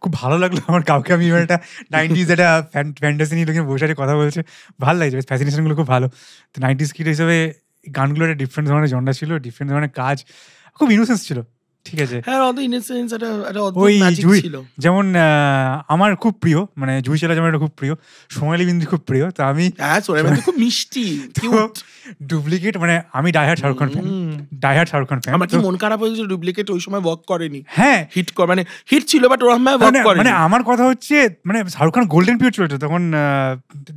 খুব ভালো লাগলো আমার, কাউকে আমি এবার একটা 90s একটা ফ্যান্টাসি নিয়ে লোকের বসে কথা বলছে, ভালো লাগছে, ফ্যাসিনেশনগুলো খুব ভালো। তো 90s কিড হিসেবে গানগুলো একটা ডিফারেন্ট ধরনের জনরা ছিল, ডিফারেন্ট ধরনের কাজ, খুব ইনোসেন্স ছিল, ঠিক আছে। হ্যাঁ অত ইনোসেন্স, একটা অদ্ভুত ওই ম্যাজিক জুই ছিল। যেমন আমার খুব প্রিয়, মানে জুই চালা যেমন খুব প্রিয়, সোনালী বিন্দি খুব প্রিয়, তো আমি হ্যাঁ সোনালী বিন্দি খুব মিষ্টি, কিউট। ডুপ্লিকেট, মানে আমি diehard Shahrukh Khan fan, diehard Shahrukh Khan fan. আমার কি মন খারাপ হয়েছিল, ডুপ্লিকেট ওই সময় ওয়ার্ক করেনি, হ্যাঁ হিট কর মানে হিট ছিল বাট ওরকম ভাবে ওয়ার্ক করেনি। মানে আমার কথা হচ্ছে, মানে শাহরুখ খান গোল্ডেন পিরিয়ড চলছে তখন,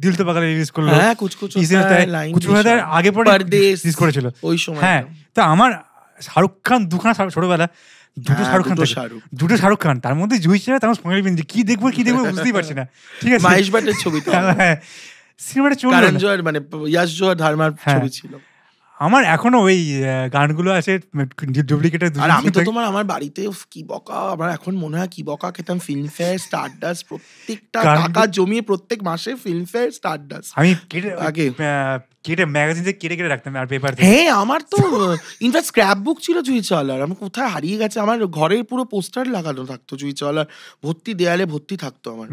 দিল তো পাগল রিলিজ করলো, হ্যাঁ কুছ কুছ হোতা হ্যায়, লাইন কুছ হোতা হ্যায় আগে পরে পরদেশ রিলিজ করেছিল, ওই সময়। হ্যাঁ। তো আমার শাহরুখ খান দুখানা ছোটবেলা, দুটো শাহরুখ খান দুটো থাকে। শাহরুখ। দুটো শাহরুখ খান, তার মধ্যে জুহি চারা, তার সোনালি বেন্দ্রে, কি দেখবো বুঝতেই পারছি না, ঠিক আছে। মহেশ ভাটের ছবি তো, হ্যাঁ, সিনেমাটা চললো কারণ না। জোয়ার মানে ইয়াশ জোয়ার ধার্মার হ্যাঁ। ছবি ছিল। আমার এখনো ওই গানগুলো আছে ডুপ্লিকেটের। আর আমি তো তোমার আমার বাড়িতে কি বকা, আমার এখন মনে হয় কি বকা খেতাম। ফিল্মফেয়ার, স্টারডাস্ট, প্রত্যেকটা টাকা জমিয়ে প্রত্যেক মাসে ফিল্মফেয়ার, স্টারডাস্ট আমি আগে কেটে ম্যাগাজিন থেকে কেটে রাখতাম আর পেপার। হ্যাঁ, আমার তো ইনফ্যাক্ট স্ক্র্যাপ বুক ছিল জুহি চাওয়ালার, আমি কোথায় হারিয়ে গেছে। আমার ঘরের পুরো পোস্টার লাগানো থাকতো জুহি চাওয়ালার, ভর্তি দেয়ালে ভর্তি থাকতো আমার।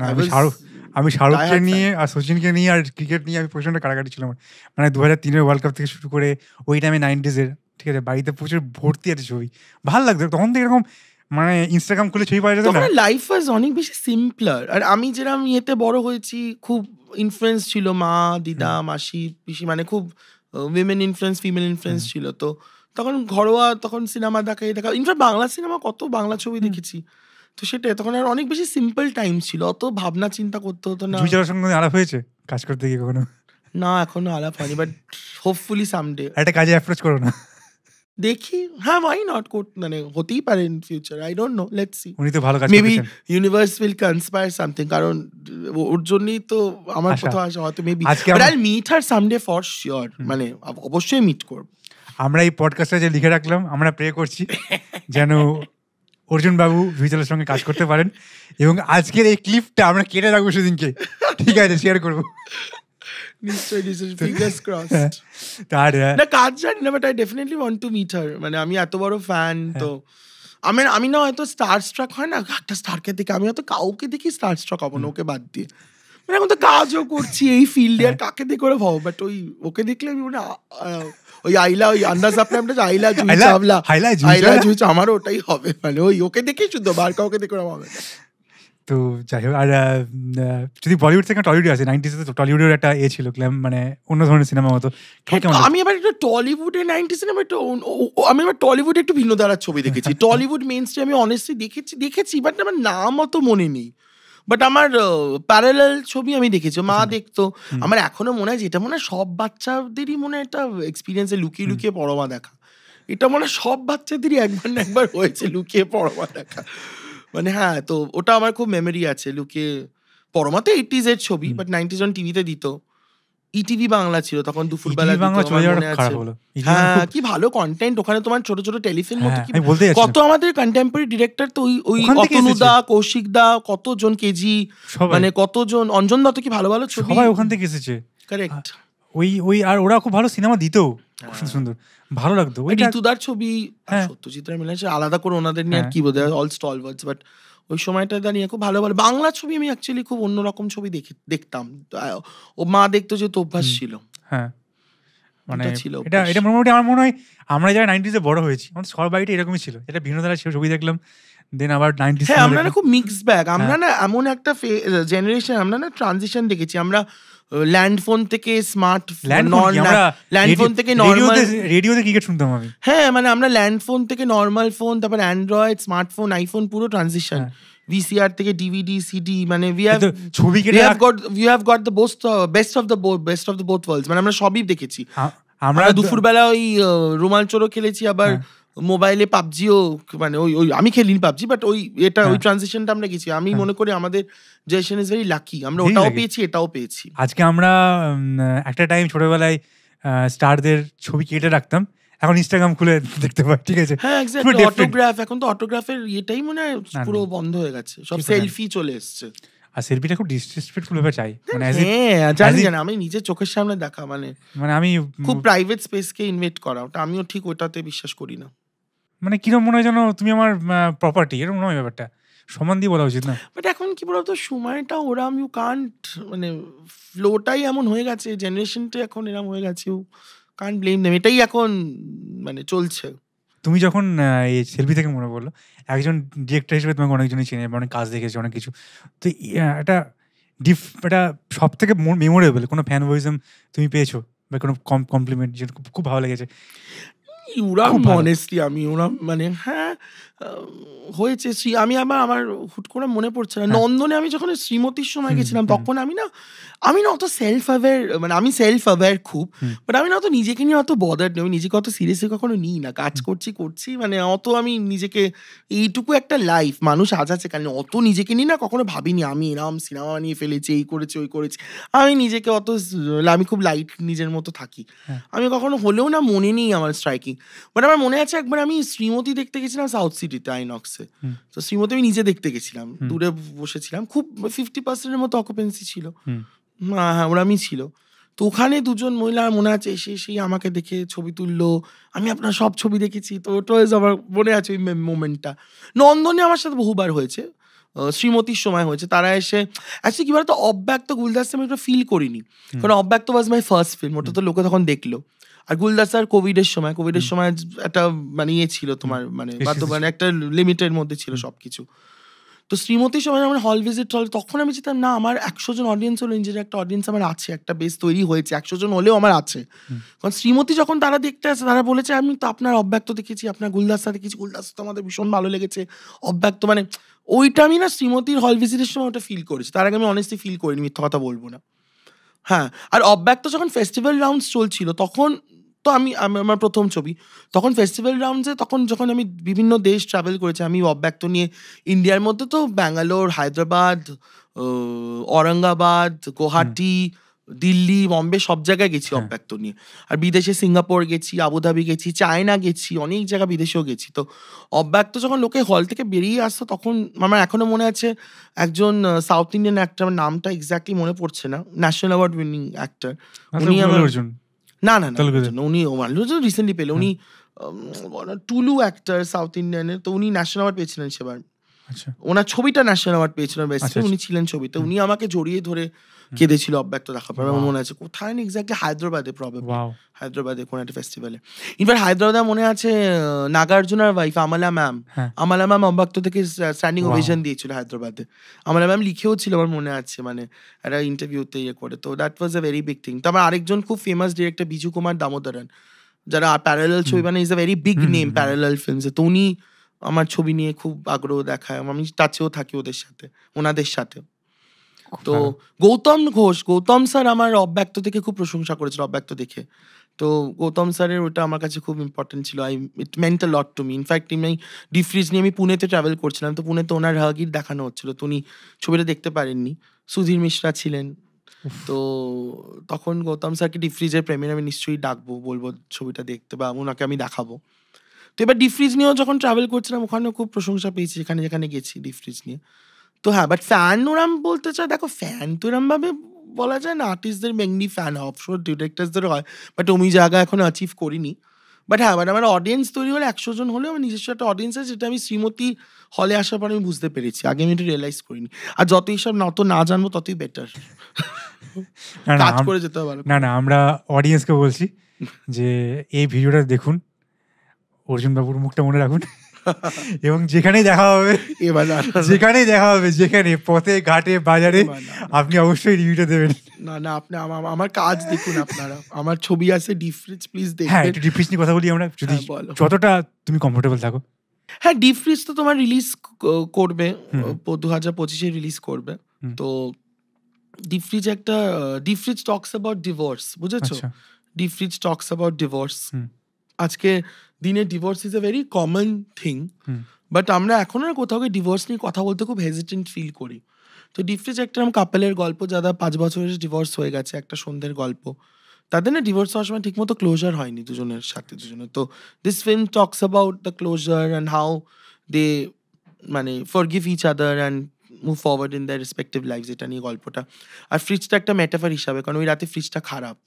আমি শাহরুখকে নিয়ে আর সচিনকে নিয়ে আর ক্রিকেট নিয়ে আমি প্রচন্ড কাটাকাটি ছিল আমার। মানে 2003-এর ওয়ার্ল্ড কাপ থেকে শুরু করে ওই টাইমে 90s-এর, ঠিক আছে, বাড়িতে প্রচুর ভর্তি আছে ছবি, ভালো লাগতো তখন তো। এরকম মানে ইনস্টাগ্রাম খুলে ছবি পাওয়া যেত না, লাইফ ওয়াজ অনেক বেশি সিম্পলার। আর আমি যেরকম ইয়েতে বড় হয়েছি, খুব ইনফ্লুয়েন্স ছিল মা, দিদা, মাসি, পিসি, মানে খুব উইমেন ইনফ্লুয়েন্স, ফিমেল ইনফ্লুয়েন্স ছিল। তো তখন ঘরোয়া, তখন সিনেমা দেখা, ইনফ্যাক্ট বাংলা সিনেমা, কত বাংলা ছবি দেখেছি। তো সেটাই, তখন আর অনেক বেশি সিম্পল টাইম ছিল, অত ভাবনা চিন্তা করতে হতো না। জুহি চাওয়ার সঙ্গে আলাপ হয়েছে কাজ করতে গিয়ে কখনো? না, এখনো আলাপ হয়নি, বাট হোপফুলি সামডে একটা কাজে অ্যাপ্রোচ করো না, দেখি। হ্যাঁ, ওয়াই নট, মানে হতেই পারে in future, I don't know, let's see. উনি তো ভালো কাজ মেবি করছেন। ইউনিভার্স উইল কনস্পায়ার সামথিং, কারণ ওর জন্যই তো আমার আশা। কোথাও আসা, হয়তো মেবি আজকে but I will meet her someday for sure, মানে অবশ্যই মিট করব। আমরা এই পডকাস্টে যে লিখে রাখলাম, আমরা প্রে করছি যেন অর্জুন বাবু জুহি চাওয়ার সঙ্গে কাজ করতে পারেন, এবং আজকের এই ক্লিপটা আমরা কেটে রাখবো সেদিনকে, ঠিক আছে, শেয়ার করবো। নিশ্চয়ই, ফিঙ্গার্স ক্রসড। তার না, কাজ জানি না, but I definitely want to meet her. মানে আমি এত বড় ফ্যান, তো আমি না হয়তো স্টার স্ট্রাক হয় না, একটা স্টারকে দেখে, আমি হয়তো কাউকে দেখি স্টার স্ট্রাক হবো না, ওকে বাদ দিয়ে। মানে এখন তো কাজও করছি এই ফিল্ডে, আর কাকে দেখে ওরা ভাবো, বাট ওই ওকে দেখলে আমি মানে ওই আইলা, ওই আন্দাজ আপনি আইলা জুহি চাওলা, আইলা জুহি, আমারও ওটাই হবে। মানে ওই ওকে দেখেই শুধু, বার কাউকে দেখে ওরা হবে। তো যাই হোক, আর যদি বলিউড থেকে টলিউডে আছে, 90s তো টলিউডের একটা ছিল, মানে অন্য ধরনের সিনেমা হতো। আমি এবার একটু টলিউডে 90s সিনেমা, আমি এবার টলিউডে একটু ভিন্ন ধারার ছবি দেখেছি। টলিউড মেইন স্ট্রিম আমি অনেস্টলি দেখেছি, বাট আমার নাম অত মনে নেই। বাট আমার প্যারালাল ছবি আমি দেখেছি, মা দেখতো। আমার এখনো মনে হয়, যেটা মনে হয় সব বাচ্চাদেরই মনে হয় একটা এক্সপিরিয়েন্সে, লুকিয়ে লুকিয়ে পরমা দেখা। এটা মনে হয় সব বাচ্চাদেরই একবার না একবার হয়েছে, লুকিয়ে পরমা দেখা। মানে হ্যাঁ, তো ওটা আমার খুব মেমোরি আছে, লুকিয়ে পরমা। তো 80s এর ছবি, বাট 90s টিভিতে দিত। ইটিভি বাংলা ছিল তখন, দুপুরবেলা দিত, আমার মনে আছে। হ্যাঁ, কি ভালো কন্টেন্ট ওখানে, তোমার ছোট ছোট টেলিফিল্ম মতো, কত আমাদের কন্টেম্পোরারি ডিরেক্টর তো, ওই অতনুদা, কৌশিক দা, কতজন, কেজি, মানে কতজন, অঞ্জন দত্ত, কি ভালো ভালো ছবি সবাই ওখান থেকে এসেছে। কারেক্ট। ওই আর ওরা খুব ভালো সিনেমা দিত, খুব সুন্দর, ভালো লাগতো। ওই ঋতুদার ছবি, সত্যজিৎ রায় মিলে আলাদা করে ওনাদের নিয়ে আর কি বোধ হয়, অল স্টলওয়ার্ডস। বাট ওই সময়টা দাঁড়িয়ে খুব ভালো ভালো বাংলা ছবি আমি অ্যাকচুয়ালি খুব অন্যরকম ছবি দেখতাম। ও মা দেখতো, যে তো অভ্যাস ছিল। হ্যাঁ, মানে এটা মোটামুটি আমার মনে হয় আমরা যারা 90s-এ বড় হয়েছি, আমাদের সবার বাড়িতে এরকমই ছিল, এটা ভিন্ন ধারার ছবি দেখলাম। দেন আবার 90s, হ্যাঁ, আমরা না খুব মিক্স ব্যাগ, আমরা না এমন একটা জেনারেশন, আমরা না ট্রানজিশন দেখেছি। আমরা ল্যান্ড ফোন থেকে স্মার্ট, ল্যান্ড ফোন থেকে নরমাল, রেডিওতে ক্রিকেট শুনতাম আমি। হ্যাঁ, মানে আমরা ল্যান্ড ফোন থেকে নরমাল ফোন, তারপর অ্যান্ড্রয়েড, স্মার্টফোন, আইফোন, পুরো ট্রানজিশন। ভিসিআর থেকে ডিভিডি, সিডি, মানে we have got the best of the both worlds, মানে আমরা সবই দেখেছি। আমরা দুপুরবেলা ওই রুমাল চোরও খেলেছি, আবার মোবাইলে পাবজিও, মানে ওই আমি খেলিনি পাবজি, বাট ওই ট্রানজিশনটা আমরা গেছি। আমি মনে করি আমাদের জেনারেশন ইজ ভেরি লাকি, আমরা ওটাও পেয়েছি, এটাও পেয়েছি। আজকে আমরা একটা টাইম ছোটবেলায় স্টারদের ছবি কেটে রাখতাম, এখন ইনস্টাগ্রাম খুলে দেখতে পাই, ঠিক আছে। হ্যাঁ, এক্স্যাক্টলি, অটোগ্রাফ, এখন তো অটোগ্রাফের এটাই মনে হয় পুরো বন্ধ হয়ে গেছে, সব সেলফি চলে এসছে। আর সেলফিটা খুব ডিসরেসপেক্টফুল ভাবে চাই, মানে জানি আমি নিজের চোখের সামনে দেখা, মানে আমি খুব প্রাইভেট স্পেসকে ইনভেট করা, ওটা আমিও ঠিক ওটাতে বিশ্বাস করি না। মানে কিরকম মনে হয় যেন তুমি আমার প্রপার্টি, এরকম নয় ব্যাপারটা, সমান দিয়ে বলা উচিত না। বাট এখন কি বলতো, সময়টা ওরম, ইউ কান্ট, মানে ফ্লোটাই এমন হয়ে গেছে, জেনারেশনটা এখন এরম হয়ে গেছে, ইউ কান্ট ব্লেম দেম, এটাই এখন মানে চলছে। তুমি যখন এই সেলফি থেকে মনে পড়লো, একজন ডিরেক্টর হিসেবে তোমাকে অনেকজনই চেনে, অনেক কাজ দেখেছে, অনেক কিছু। তো এটা সব থেকে মেমোরেবল কোনো ফ্যান ভয়েজম তুমি পেয়েছো, বা কোনো কমপ্লিমেন্ট যেটা খুব ভালো লেগেছে? ওরম খুব ভালো। অনেস্টলি আমি ওরম মানে হ্যাঁ, হয়েছে। আমি আমার হুট করে মনে পড়ছে না। হ্যাঁ। নন্দনে আমি যখন শ্রীমতীর সময় হুম, গেছিলাম হুম, তখন আমি না অত সেলফ অ্যাওয়্যার, মানে আমি সেলফ অ্যাওয়্যার খুব। হুম, বাট আমি না অত নিজেকে নিয়ে অত বদার্ড নই। আমি নিজেকে অত সিরিয়াসলি কখনো নিই না। কাজ হুম, করছি। মানে অত আমি নিজেকে, এইটুকু একটা লাইফ, মানুষ আছে কারণ অত নিজেকে নিয়ে না কখনো ভাবিনি আমি এরম সিনেমা বানিয়ে ফেলেছি, এই করেছি, ওই করেছি। আমি নিজেকে আমি খুব লাইট নিজের মতো থাকি। হ্যাঁ, আমি কখনো হলেও না মনে নেই আমার স্ট্রাইকিং। বাট আমার মনে আছে একবার আমি শ্রীমতী দেখতে গেছিলাম সাউথ সিটিতে আইনক্সে। হুম, তো শ্রীমতী আমি নিজে দেখতে গেছিলাম। হুম, দূরে বসেছিলাম। খুব 50% এর মতো অকুপেন্সি ছিল। হুম, হ্যাঁ, ওরমই ছিল। তো ওখানে দুজন মহিলা আমার মনে আছে এসেই আমাকে দেখে ছবি তুললো। আমি আপনার সব ছবি দেখেছি। তো ওটা ওয়াজ আমার মনে আছে ওই মোমেন্টটা। নন্দনে আমার সাথে বহুবার হয়েছে। শ্রীমতীর সময় হয়েছে। তারা এসে অ্যাকচুয়ালি কি বলতো, অব্যক্ত গুলদাস্তা আমি ওটা ফিল করিনি। হুম, কারণ অব্যক্ত ওয়াজ মাই ফার্স্ট ফিল্ম। ওটা হুম, তো লোকে তখন দেখলো। আর গুলদাস্তার কোভিডের সময় হুম, একটা মানে ইয়ে ছিল হুম। তোমার, মানে রেস্ট্রিকশন মানে একটা লিমিটের মধ্যে ছিল হুম, সবকিছু। তো শ্রীমতীর সময় আমার হল ভিজিট হল, তখন আমি যেতাম না, আমার ১০০ জন অডিয়েন্স হলো, নিজের একটা অডিয়েন্স আমার আছে, একটা বেস তৈরি হয়েছে, ১০০ জন হলেও আমার আছে। হুম, কারণ শ্রীমতী যখন তারা দেখতে আসে তারা বলেছে আমি তো আপনার অব্যক্ত দেখেছি, আপনার গুলদাস্তা দেখেছি, গুলদাস্তা তো আমাদের ভীষণ ভালো লেগেছে, অব্যক্ত মানে ওইটা আমি না শ্রীমতীর হল ভিজিটের সময় ওটা ফিল করেছি। তার আগে আমি অনেস্টলি ফিল করিনি, মিথ্যা কথা বলব না। হ্যাঁ, আর অব্যক্ত যখন ফেস্টিভ্যাল রাউন্ডস চলছিল তখন তো আমার ১ম ছবি। তখন ফেস্টিভ্যাল রাউন্ডসে যখন আমি বিভিন্ন দেশ ট্রাভেল করেছি আমি অব্যক্ত নিয়ে, ইন্ডিয়ার মধ্যে তো ব্যাঙ্গালোর, হায়দ্রাবাদ, ও ঔরঙ্গাবাদ, হুম, গুয়াহাটি, দিল্লি, বম্বে সব জায়গায় গেছি হ্যাঁ, অব্যক্ত নিয়ে। আর বিদেশে সিঙ্গাপুর গেছি, আবুধাবি গেছি, চায়না গেছি, অনেক জায়গা বিদেশেও গেছি। তো অব্যক্ত যখন লোকে হল থেকে বেরিয়ে আসতো তখন আমার এখনো মনে আছে একজন সাউথ ইন্ডিয়ান অ্যাক্টর, আমার নামটা এক্স্যাক্টলি মনে পড়ছে না। National award winning actor. আচ্ছা, উনি আল্লু আমার অর্জুন, না, আল্লু তেলুগুতে। অর্জুন না। উনি আল্লু অর্জুন রিসেন্টলি পেল। হ্যাঁ, উনি টুলু অ্যাক্টর সাউথ ইন্ডিয়ানের। তো উনি ন্যাশনাল অ্যাওয়ার্ড পেয়েছিলেন সেবার। আচ্ছা, উনার ছবিটা ন্যাশনাল অ্যাওয়ার্ড পেয়েছিল বেস্ট আচ্ছা, ফিল্ম। আচ্ছা। উনি ছিলেন ছবিতে। হুম, উনি আমাকে জড়িয়ে ধরে হুম। কেঁদেছিল অব্যক্ত দেখার পর। আমার ওয়াও! মনে আছে কোথায় না এক্স্যাক্টলি হায়দ্রাবাদে প্রবাবলি। ওয়াও! হায়দ্রাবাদে কোনো একটা ফেস্টিভ্যালে। ইনফ্যাক্ট হায়দ্রাবাদে মনে আছে নাগার্জুনার ওয়াইফ আমালা ম্যাম। হ্যাঁ, আমালা ম্যাম অব্যক্ত থেকে স্ট্যান্ডিং ওয়াও! ওভেশন দিয়েছিল হায়দ্রাবাদে। আমালা ম্যাম লিখেও ছিল আমার মনে আছে, মানে একটা ইন্টারভিউতে ইয়ে করে। তো that was a very big thing. তো আমার আরেকজন খুব ফেমাস ডিরেক্টর বিজু কুমার দামোদরন, যারা প্যারালাল হুম, ছবি বানায়, is a very big hmm, name hmm, hmm. Parallel ফিল্মসে। তো উনি আমার ছবি নিয়ে খুব আগ্রহ দেখায়। আমি টাচেও থাকি ওদের সাথে, ওনাদের সাথে। খুব তো ভালো। গৌতম স্যার আমার অব্যক্ত থেকে খুব প্রশংসা করেছিল অব্যক্ত দেখে। তো গৌতম স্যারের ওটা আমার কাছে খুব ইম্পোর্টেন্ট ছিল। It meant a lot to me. In fact আমি ডিফ্রিজ নিয়ে আমি পুনেতে ট্রাভেল করছিলাম। তো পুনেতে ওনার রাগীর দেখানো হচ্ছিল। তো উনি ছবিটা দেখতে পারেননি। সুধীর মিশ্রা ছিলেন। উফ! তো তখন গৌতম স্যারকে ডিফ্রিজের প্রেমিয়ার আমি নিশ্চয়ই ডাকবো। বলব ছবিটা দেখতে, বা উনাকে আমি দেখাবো। তো এবার ডিফ্রিজ নিয়েও যখন ট্রাভেল করছিলাম ওখানেও খুব প্রশংসা পেয়েছি যেখানে গেছি ডিফ্রিজ নিয়ে। তো হ্যাঁ, বাট ফ্যান ওরম বলতে চাই, দেখো ফ্যান তো এরমভাবে বলা যায় না। আর্টিস্টদের মেইনলি ফ্যান হয়, অবশ্য ডিরেক্টরসদেরও হয়। বাট আমি জায়গা এখনো অ্যাচিভ করিনি। বাট হ্যাঁ, বাট আমার অডিয়েন্স তৈরি হলে ১০০ জন হলেও আমার নিজস্ব একটা অডিয়েন্স আছে, যেটা আমি শ্রীমতী হলে আসার পর আমি বুঝতে পেরেছি। আগে আমি এটা রিয়ালাইজ করিনি। আর যতই সব অত না জানবো ততই বেটার। না, না, কাজ করে যেতে হবে ভালো না, করে। না, আমরা অডিয়েন্সকে বলছি যে এই ভিডিওটা দেখুন, অর্জুন বাবুর মুখটা মনে রাখুন এবং যেখানেই দেখা হবে, এবার না, যেখানে পথে, ঘাটে, বাজারে এবার না, আপনি অবশ্যই রিভিউটা দেবেন। আপনি আমার কাজ দেখুন আপনারা। আমার ছবি আছে ডিফ্রিজ, প্লিজ হ্যাঁ, দেখবেন। একটু ডিপ ফ্রিজ নিয়ে কথা বলি আমরা, যদি হ্যাঁ, বলো। যতটা তুমি কমফোর্টেবল থাকো। হ্যাঁ, ডিপ ফ্রিজ তো তোমার রিলিজ করবে। হুম, হুম, ২০২৫ এ রিলিজ করবে। হুম। তো deep freeze talks about divorce, বুঝেছো? আচ্ছা। Deep freeze talks about divorce. হুম, আজকে দিনে divorce is a very common thing. হুম, বাট আমরা এখনো না কোথাও গিয়ে ডিভোর্স নিয়ে কথা বলতে খুব হেজিটেন্ট ফিল করি। তো ডিপ ফ্রিজ একটা কাপলের গল্প, যারা ৫ বছরের ডিভোর্স হয়ে গেছে, একটা সন্ধ্যের গল্প। তাদের না ডিভোর্স হওয়ার সময় ঠিকমতো ক্লোজার হয়নি দুজনের সাথে দুজনের। তো this film talks about the closure and how they মানে forgive each other and move forward in their respective lifes, এটা নিয়ে গল্পটা। আর ফ্রিজটা একটা মেটাফার হিসাবে, কারণ ওই রাতে ফ্রিজটা খারাপ।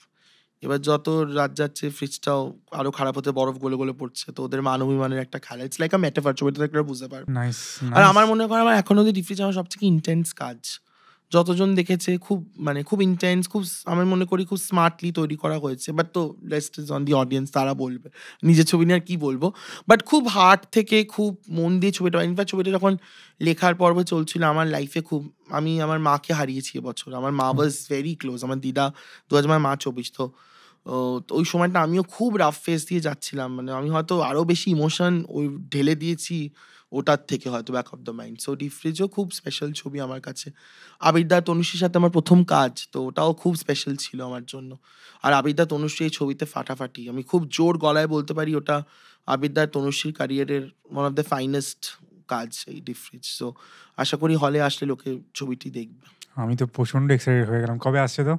এবার যত রাত যাচ্ছে ফ্রিজটাও আরো খারাপ হতে, বরফ গলে পড়ছে। তো ওদের মান অভিমানের একটা খেলা। ইটস লাইক আ মেটাফার, ছবিটা দেখলে বুঝতে পারবে। নাইস, আর নাইস। আমার মনে হয় আমার এখনো অব্দি ডিপ ফ্রিজ আমার সবথেকে ইনটেন্স কাজ। যতজন দেখেছে খুব ইনটেন্স, আমি মনে করি খুব স্মার্টলি তৈরি করা হয়েছে। বাট তো rest is on the audience, তারা বলবে। নিজের ছবি নিয়ে আর কি বলবো? বাট খুব হার্ট থেকে খুব মন দিয়ে ছবিটা, ইনফ্যাক্ট ছবিটা যখন লেখার পর্ব চলছিল আমার লাইফে আমি আমার মাকে হারিয়েছি এবছর। আমার মা হুম, ওয়াজ ভেরি ক্লোজ। আমার দিদা ২০০০ মা ২৪। তো তো ওই সময়টা আমিও খুব রাফ ফেজ দিয়ে যাচ্ছিলাম, মানে আমি হয়তো আরো বেশি ইমোশন ওই ঢেলে দিয়েছি ওটার থেকে হয়তো back of the mind. So deep ফ্রিজও খুব স্পেশাল ছবি আমার কাছে। আবিরদা তনুশ্রীর সাথে আমার প্রথম কাজ, তো ওটাও খুব স্পেশাল ছিল আমার জন্য। আর আবিরদা তনুশ্রী এই ছবিতে ফাটাফাটি, আমি খুব জোর গলায় বলতে পারি ওটা আবিরদা তনুশ্রীর ক্যারিয়ারের ওয়ান অফ দ্য ফাইনেস্ট কাজ এই ডিপ ফ্রিজ। সো আশা করি হলে আসলে লোকে ছবিটি দেখবে। আমি তো প্রচন্ড এক্সাইটেড হয়ে গেলাম। কবে আসছে তো?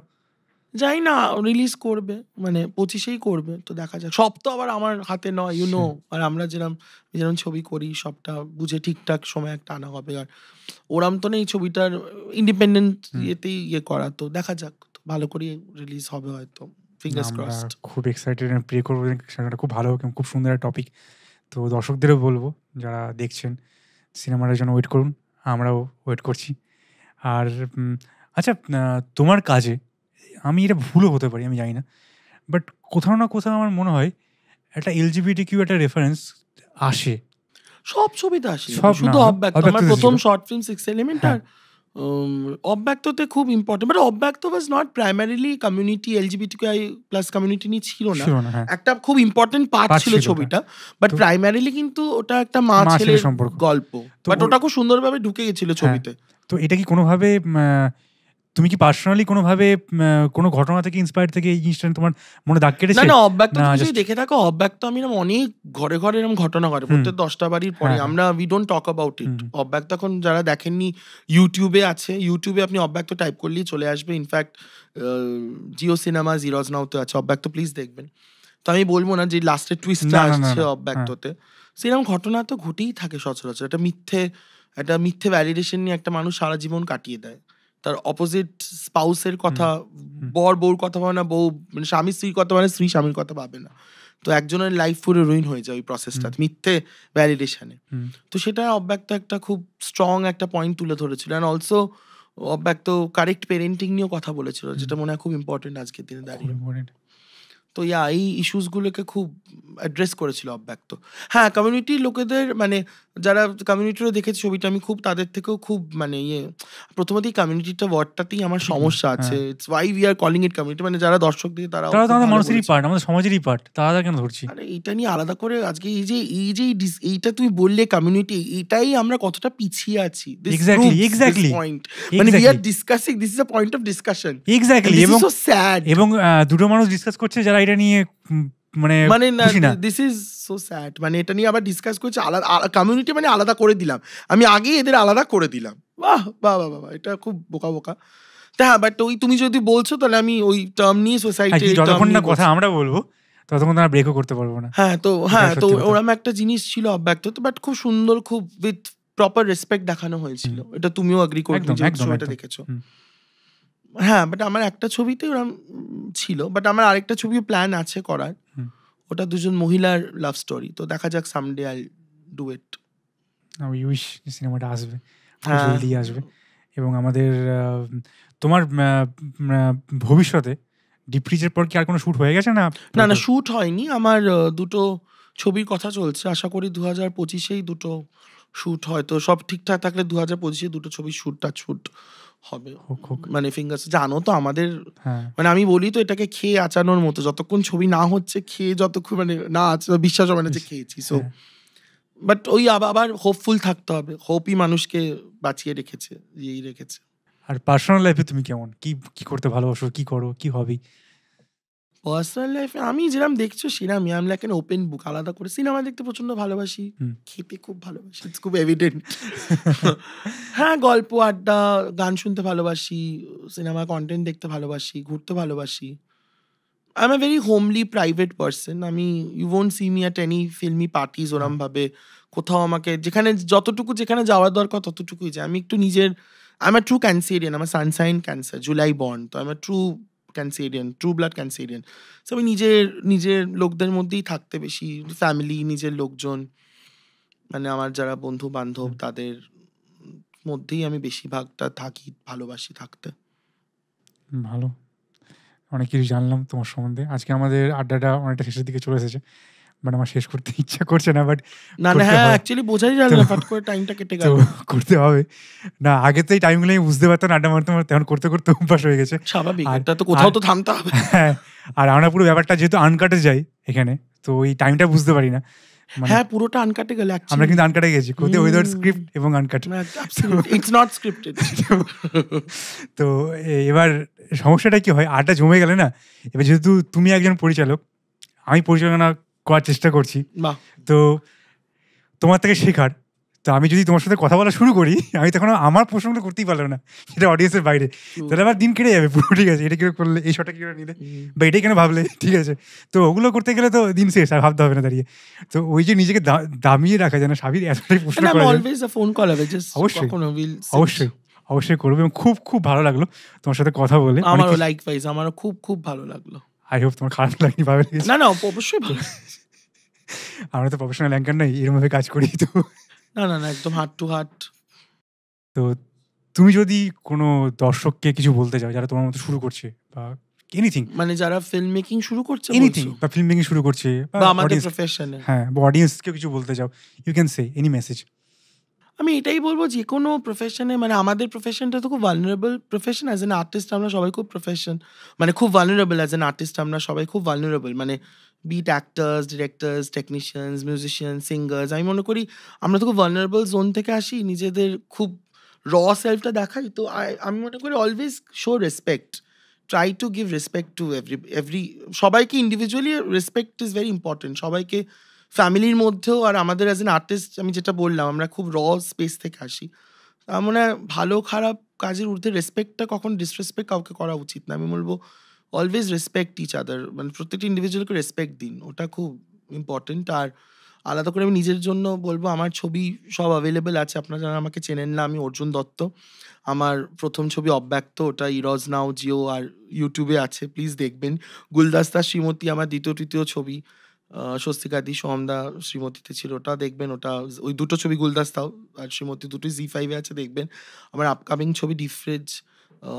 জানি না, রিলিজ করবে মানে 25-এই করবে, তো দেখা যাক। সব তো আবার আমার হাতে নয়, ইউ নো। আর আমরা যেরকম ছবি করি সবটা বুঝে ঠিকঠাক সময় একটা আনা হবে। আর ওরম তো নেই, ছবিটার ইন্ডিপেন্ডেন্ট ইয়েতেই ইয়ে করা, তো দেখা যাক। তো ভালো করে রিলিজ হবে হয়তো, ফিঙ্গার্স আমরা ক্রসড। খুব এক্সাইটেড, প্রে করবো সেটা খুব ভালো, খুব সুন্দর একটা টপিক। তো দর্শকদেরও বলবো যারা দেখছেন সিনেমাটার জন্য ওয়েট করুন, আমরাও ওয়েট করছি। আর আচ্ছা, তোমার কাজে আমি এটা ভুলও হতে পারি, আমি জানি না, বাট কোথাও না কোথাও আমার মনে হয় একটা LGBTQ একটা রেফারেন্স আসে সব ছবিতে আসে, সব না, শুধু অব্যক্ত। আমার অব্যক্ততে প্রথম ছিল। শর্ট ফিল্ম 6 এলিমেন্ট হ্যাঁ। আর অব্যক্ততে খুব ইম্পর্টেন্ট, বাট অব্যক্ত was not primarily community LGBTQI plus community নিয়ে ছিল না। ছিল না, হ্যাঁ। একটা খুব ইম্পর্টেন্ট পার্ট Part ছিল ছিল ওটা। ছবিটা, বাট তো- প্রাইমারিলি কিন্তু ওটা একটা মা মা ছেলের ছেলের সম্পর্ক। গল্প, তো বাট ওটা খুব সুন্দরভাবে ঢুকে গেছিল ছবিতে। তো এটা কি কোনোভাবে তুমি কি পার্সোনালি কোনোভাবে কোনো ঘটনা থেকে ইন্সপায়ার থেকে এই জিনিসটা তোমার মনে দাগ না কেটেছে? না, অব্যক্ত না, তুমি যদি just- দেখে থাকো, অব্যক্ত আমি এরকম অনেক ঘরে ঘরে এরকম ঘটনা ঘটে প্রত্যেক 10টা বাড়ির পরে। হ্যাঁ, আমরা we don't talk about it. অব্যক্ত এখন যারা দেখেননি, ইউটিউবে আছে, ইউটিউবে আপনি অব্যক্ত টাইপ করলেই চলে আসবে। ইনফ্যাক্ট জিও সিনেমা, জিরোজ নাওতে আছে অব্যক্ত, প্লিজ দেখবেন। তো আমি বলবো না যে লাস্টের টুইস্টটা না, না, না, আসছে না, অব্যক্ততে, সেরকম ঘটনা তো ঘটেই থাকে সচরাচর। একটা মিথ্যে ভ্যালিডেশন নিয়ে একটা মানুষ সারা জীবন কাটিয়ে দেয়। তার অপোজিট স্পাউসের কথা, বউর কথা ভাবে না, বউ মানে স্বামী স্ত্রীর কথা ভাবে না, স্ত্রী স্বামীর কথা ভাবে না। তো একজনের লাইফ পুরো রুইন হয়ে যায় ওই প্রসেসটা মিথ্যে ভ্যালিডেশনে। তো সেটা অব্যক্ত একটা খুব স্ট্রং একটা পয়েন্ট তুলে ধরেছিল। অ্যান্ড অলসো অব্যক্ত কারেক্ট পেরেন্টিং নিয়েও কথা বলেছিল, যেটা মনে হয় খুব ইম্পর্টেন্ট আজকের দিনে দাঁড়িয়ে। তো এই ইস্যুসগুলোকে খুব অ্যাড্রেস করেছিল অব্যক্ত। হ্যাঁ, কমিউনিটির লোকেদের মানে যারা কমিউনিটিরও দেখেছে ছবিটা, আমি খুব তাদের থেকেও খুব মানে প্রথমত এই কমিউনিটিটা ওয়ার্ডটাতেই আমার সমস্যা আছে। It's why we are calling it community, মানে যারা দর্শক দিয়ে তারা তো আমাদের মানুষেরই পার্ট, আমাদের সমাজেরই পার্ট, তারা কেন ধরছি? আরে এইটা নিয়ে আলাদা করে আজকে এইটা তুমি বললে কমিউনিটি, এটাই আমরা কতটা পিছিয়ে আছি। Exactly. পয়েন্ট মানে we are discussing, this is a point of discussion. Exactly. এবং সো স্যাড, এবং দুটো মানুষ ডিসকাস করছে যারা এটা নিয়ে মানে খুশি না। This is so sad. মানে এটা নিয়ে আবার ডিসকাস করছে আলাদা কমিউনিটি, মানে আলাদা করে দিলাম। আমি আগেই এদের আলাদা করে দিলাম। বাহ বাহ বাহ বাহ, এটা খুব বোকা। হ্যাঁ, বাট ওই তুমি যদি বলছো তাহলে আমি ওই টার্ম নিয়ে সোসাইটি, যতক্ষণ না কথা আমরা বলবো ততক্ষণ তারা ব্রেকও করতে পারবো না। হ্যাঁ তো ওরম একটা জিনিস ছিল অব্যক্ত, বাট খুব সুন্দর, খুব উইথ প্রপার রেসপেক্ট দেখানো হয়েছিল। এটা তুমিও এগ্রি করবে যে ছবিটা দেখেছো। হ্যাঁ, বাট আমার একটা ছবিতে ওরম ছিল, বাট আমার আরেকটা ছবিও প্ল্যান আছে করার। ওটা দুজন মহিলার লাভ স্টোরি, তো দেখা যাক সামডে আই ডু ইট। আমি উইশ সিনেমাটা আসবে, খুব জলদি আসবে। এবং আমাদের তোমার ভবিষ্যতে ডিপ ফ্রিজের পর কি আর কোনো শুট হয়ে গেছে না? না শুট হয়নি, আমার দুটো ছবির কথা চলছে। আশা করি 2025-এই দুটো শুট, হয়তো সব ঠিকঠাক থাকলে 2025-এ দুটো ছবির শুট হবে। মানে ফিঙ্গার্স, জানো তো আমাদের, মানে আমি বলি তো এটাকে খেয়ে আচানোর মতো, যতক্ষণ ছবি না হচ্ছে খেয়ে যতক্ষণ মানে না বিশ্বাস হবে না যে খেয়েছি। সো বাট ওই আবার হোপফুল থাকতে হবে, হোপই মানুষকে বাঁচিয়ে রেখেছে, রেখেছে। আর পার্সোনাল লাইফে তুমি কেমন, কি করতে ভালোবাসো, কি করো, কি হবি? পার্সোনাল লাইফে আমি যেরকম দেখছো সেরকমই, আমি লাইক অ্যান ওপেন বুক। আলাদা করে সিনেমা দেখতে প্রচন্ড ভালোবাসি, খেতে খুব ভালোবাসি, ইটস খুব এভিডেন্ট। হ্যাঁ, গল্প আড্ডা, গান শুনতে ভালোবাসি, সিনেমা কন্টেন্ট দেখতে ভালোবাসি, ঘুরতে ভালোবাসি। I am a very homely private person. আমি you won't see me at any filmy parties ওরম ভাবে। কোথাও আমাকে যেখানে যাওয়ার দরকার ততটুকুই যায়। আমি একটু I am a true cancerian, আমার সানসাইন ক্যান্সার, জুলাই বর্ন, তো I am a true cancerian, true blood cancerian. So আমি নিজের লোকদের মধ্যেই থাকতে বেশি, ফ্যামিলি, নিজের লোকজন, মানে আমার যারা বন্ধু বান্ধব তাদের মধ্যেই আমি বেশিরভাগটা থাকি, ভালোবাসি থাকতে। ভালো, অনেক কিছু জানলাম তোমার সম্বন্ধে। আজকে আমাদের আড্ডাটা অনেকটা শেষের দিকে চলে এসেছে। বাট আমার শেষ করতে ইচ্ছা করছে না, বাট না করতে হ্যাঁ হবে। অ্যাকচুয়ালি বোঝাই গেল না, ফাট করে টাইমটা কেটে তো গেল। করতে হবে। না আগে তো এই টাইমগুলো আমি বুঝতে পারতাম না, আড্ডা মারতে মারতে, এখন করতে করতে অভ্যাস হয়ে গেছে। স্বাভাবিক, আর এটা তো কোথাও তো থামতে হবে। হ্যাঁ, আর আমরা পুরো ব্যাপারটা যেহেতু আনকাটে যাই এখানে, তো এই টাইমটা বুঝতে পারি না। মানে হ্যাঁ পুরোটা আনকাটে গেল আমরা অ্যাকচুয়ালি। কিন্তু আনকাটে গেছি, কোথায় উইদাউট স্ক্রিপ্ট এবং আনকাট। It's not scripted. তো এবার সমস্যাটা কি হয়, আড্ডা জমে গেলে না, এবার যেহেতু তুমি একজন পরিচালক, আমি পরিচালনা করার চেষ্টা করছি, বাহ, তো তোমার থেকে শেখার। তো আমি যদি তোমার সাথে কথা বলা শুরু করি, আমি তখন আমার প্রশ্নগুলো করতেই পারলাম না, সেটা অডিয়েন্সের বাইরে, তাহলে আবার দিন কেটে যাবে পুরো। ঠিক আছে, এটা কিভাবে করলে, এই শটটা কিভাবে নিলে, বা এটাই কেন ভাবলে, ঠিক আছে, তো ওগুলো করতে গেলে তো দিন শেষ, আর ভাবতে হবে না দাঁড়িয়ে। তো ওই যে নিজেকে দামিয়ে রাখা যেন সাবির এতটাই প্রশ্ন and I'm করা যায়। always a phone call away, just অবশ্যই, কখনো we'll sit. অবশ্যই অবশ্যই করবো, এবং খুব খুব ভালো লাগলো তোমার সাথে কথা বলে। আমারও লাইকওয়াইজ, আমারও খুব খুব ভালো লাগলো। আই হোপ তোমার খারাপ লাগনি, ভালো লেগেছে। না না অবশ্যই ভালো। আমরা তো প্রফেশনাল অ্যাঙ্কার নাই, এরকম ভাবে কাজ করি। তো না না না একদম হার্ট টু হার্ট। তো তুমি যদি কোনো দর্শককে কিছু বলতে চাও যারা তোমার মতো শুরু করছে, বা এনিথিং, মানে যারা ফিল্ম মেকিং শুরু করছে এনিথিং, বলছো? বা ফিল্ম মেকিং শুরু করছে, বা আমাদের audience- প্রফেশনে, হ্যাঁ, বা অডিয়েন্সকে কিছু বলতে চাও, you can say any message. আমি এটাই বলবো যে কোনো প্রফেশনে, মানে আমাদের প্রফেশনটা তো খুব vulnerable profession. As an artist আমরা সবাই খুব মানে খুব ভালনারেবল। অ্যাজ এন আর্টিস্ট আমরা সবাই খুব ভালনারেবল, মানে be it actors, directors, technicians, musician, singers. আমি মনে করি আমরা তো খুব ভালনারেবল জোন থেকে আসি, নিজেদের খুব র সেলফটা দেখাই। তো আমি মনে করি always show respect, try to give respect to every সবাইকে individually. Respect is very important সবাইকে, ফ্যামিলির মধ্যেও। আর আমাদের অ্যাজ এন আর্টিস্ট, আমি যেটা বললাম, আমরা খুব র স্পেস থেকে আসি। আমার মনে হয় ভালো খারাপ কাজের ঊর্ধ্বে রেসপেক্টটা, কখন ডিসরেসপেক্ট কাউকে করা উচিত না। আমি বলবো অলওয়েজ রেসপেক্ট ইচ আদার, মানে প্রত্যেকটা ইন্ডিভিজুয়ালকে রেসপেক্ট দিন, ওটা খুব ইম্পর্টেন্ট। আর আলাদা করে আমি নিজের জন্য বলবো, আমার ছবি সব অ্যাভেলেবেল আছে। আপনারা যারা আমাকে চেনেন না, আমি অর্জুন দত্ত। আমার প্রথম ছবি অব্যক্ত, ওটা ইরজ নাও, জিও আর ইউটিউবে আছে, প্লিজ দেখবেন। গুলদাস্তা শ্রীমতী আমার দ্বিতীয় তৃতীয় ছবি, স্বস্তিকাদি সোহমদা শ্রীমতীতে ছিল, ওটা দেখবেন। ওটা ওই দুটো ছবি, গুলদাস্তাও আর শ্রীমতী, দুটোই জি5 আছে, দেখবেন। আমার আপকামিং ছবি ডিফ্রেজ,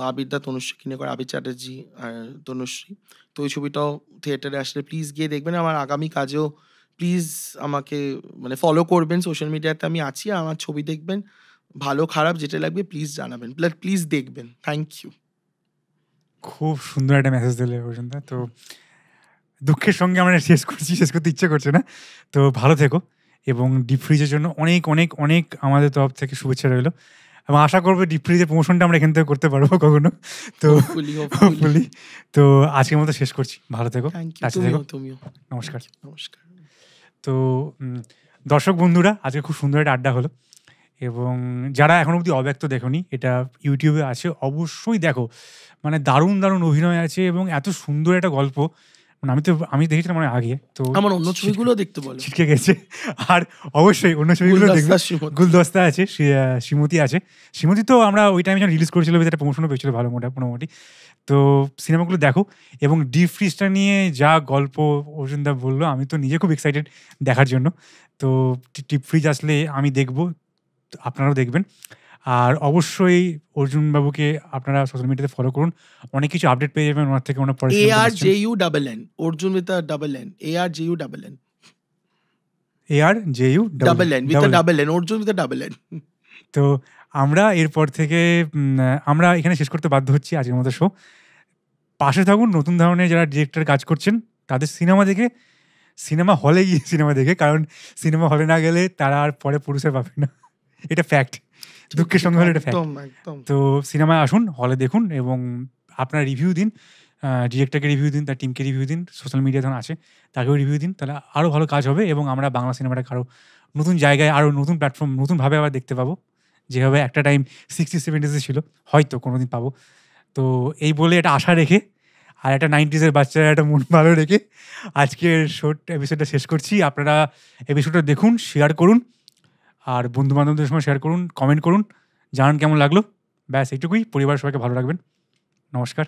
আবিরদা তনুশ্রী কিনে করে, আবির চ্যাটার্জি আর তনুশ্রী। তো ওই ছবিটাও থিয়েটারে আসলে প্লিজ গিয়ে দেখবেন। আমার আগামী কাজেও প্লিজ আমাকে মানে ফলো করবেন, সোশ্যাল মিডিয়াতে আমি আছি। আর আমার ছবি দেখবেন, ভালো খারাপ যেটা লাগবে প্লিজ জানাবেন, প্লিজ দেখবেন। Thank you. খুব সুন্দর একটা মেসেজ দিলে পর্যন্ত। তো দুঃখের সঙ্গে আমরা শেষ করতে ইচ্ছে করছে না। তো ভালো থেকো, এবং ডিপ ফ্রিজের জন্য অনেক অনেক অনেক আমাদের তরফ থেকে শুভেচ্ছা রইলো, এবং আশা করবো ডিপ ফ্রিজের প্রমোশনটা আমরা এখান থেকে করতে পারবো কখনো। তো হোপফুলি। তো আজকের মতো শেষ করছি, ভালো থেকো, থ্যাংক ইউ। কাছে থেকো, তুমিও। নমস্কার। নমস্কার। তো দর্শক বন্ধুরা, আজকে খুব সুন্দর একটা আড্ডা হলো, এবং যারা এখন অবধি অব্যক্ত দেখোনি, এটা ইউটিউবে আছে, অবশ্যই দেখো। মানে দারুণ দারুণ অভিনয় আছে, এবং এত সুন্দর একটা গল্প। মানে আমি দেখেছিলাম মানে আগে, তো আমার অন্য ছবিগুলো দেখতে বলো। ছিটকে গেছে। আর অবশ্যই অন্য ছবিগুলো দেখবে। গুলদস্তা শ্রীমতী। গুলদস্তা আছে, শ্রীমতী আছে। শ্রীমতী তো আমরা ওই টাইমে যখন রিলিজ করেছিল, একটা প্রমোশনও পেয়েছিল ভালো মোটামুটি। তো সিনেমাগুলো দেখো, এবং ডিপ ফ্রিজটা নিয়ে যা গল্প অর্জুনদা বললো, আমি তো নিজে খুব এক্সাইটেড দেখার জন্য। তো ডিপ ফ্রিজ আসলে আমি দেখবো, আপনারাও দেখবেন। আর অবশ্যই অর্জুন বাবুকে আপনারা সোশ্যাল মিডিয়াতে ফলো করুন, অনেক কিছু আপডেট পেয়ে যাবেন ওনার থেকে। ওনার পরে ARJUNN, Arjun with a double N, ARJUNN, ARJUNN, Arjun with a double N. তো আমরা এরপর থেকে আমরা এখানে শেষ করতে বাধ্য হচ্ছি আজকের মতো শো। পাশে থাকুন, নতুন ধরনের যারা ডিরেক্টর কাজ করছেন তাদের সিনেমা হলে গিয়ে সিনেমা দেখে, কারণ সিনেমা হলে না গেলে তারা আর পরে পুরুষের পাবে না, এটা ফ্যাক্ট, দুঃখের সঙ্গে হলে এটা ফ্যাক্ট। তো সিনেমায় আসুন, হলে দেখুন, এবং আপনারা রিভিউ দিন, ডিরেক্টরকে রিভিউ দিন, তার টিমকে রিভিউ দিন, সোশ্যাল মিডিয়া যখন আছে তাকেও রিভিউ দিন, তাহলে আরও ভালো কাজ হবে, এবং আমরা বাংলা সিনেমাটাকে আরও নতুন জায়গায়, আরও নতুন প্ল্যাটফর্ম, নতুনভাবে আবার দেখতে পাবো, যেভাবে একটা টাইম 60-70s ছিল, হয়তো কোনোদিন পাবো। তো এই বলে একটা আশা রেখে, আর একটা 90s বাচ্চারা একটা মন ভালো রেখে আজকের শর্ট এপিসোডটা শেষ করছি। আপনারা এপিসোডটা দেখুন, শেয়ার করুন, আর বন্ধু বান্ধবদের সঙ্গে শেয়ার করুন, কমেন্ট করুন, জানান কেমন লাগলো। ব্যাস এইটুকুই। পরিবার সবাইকে ভালো রাখবেন। নমস্কার।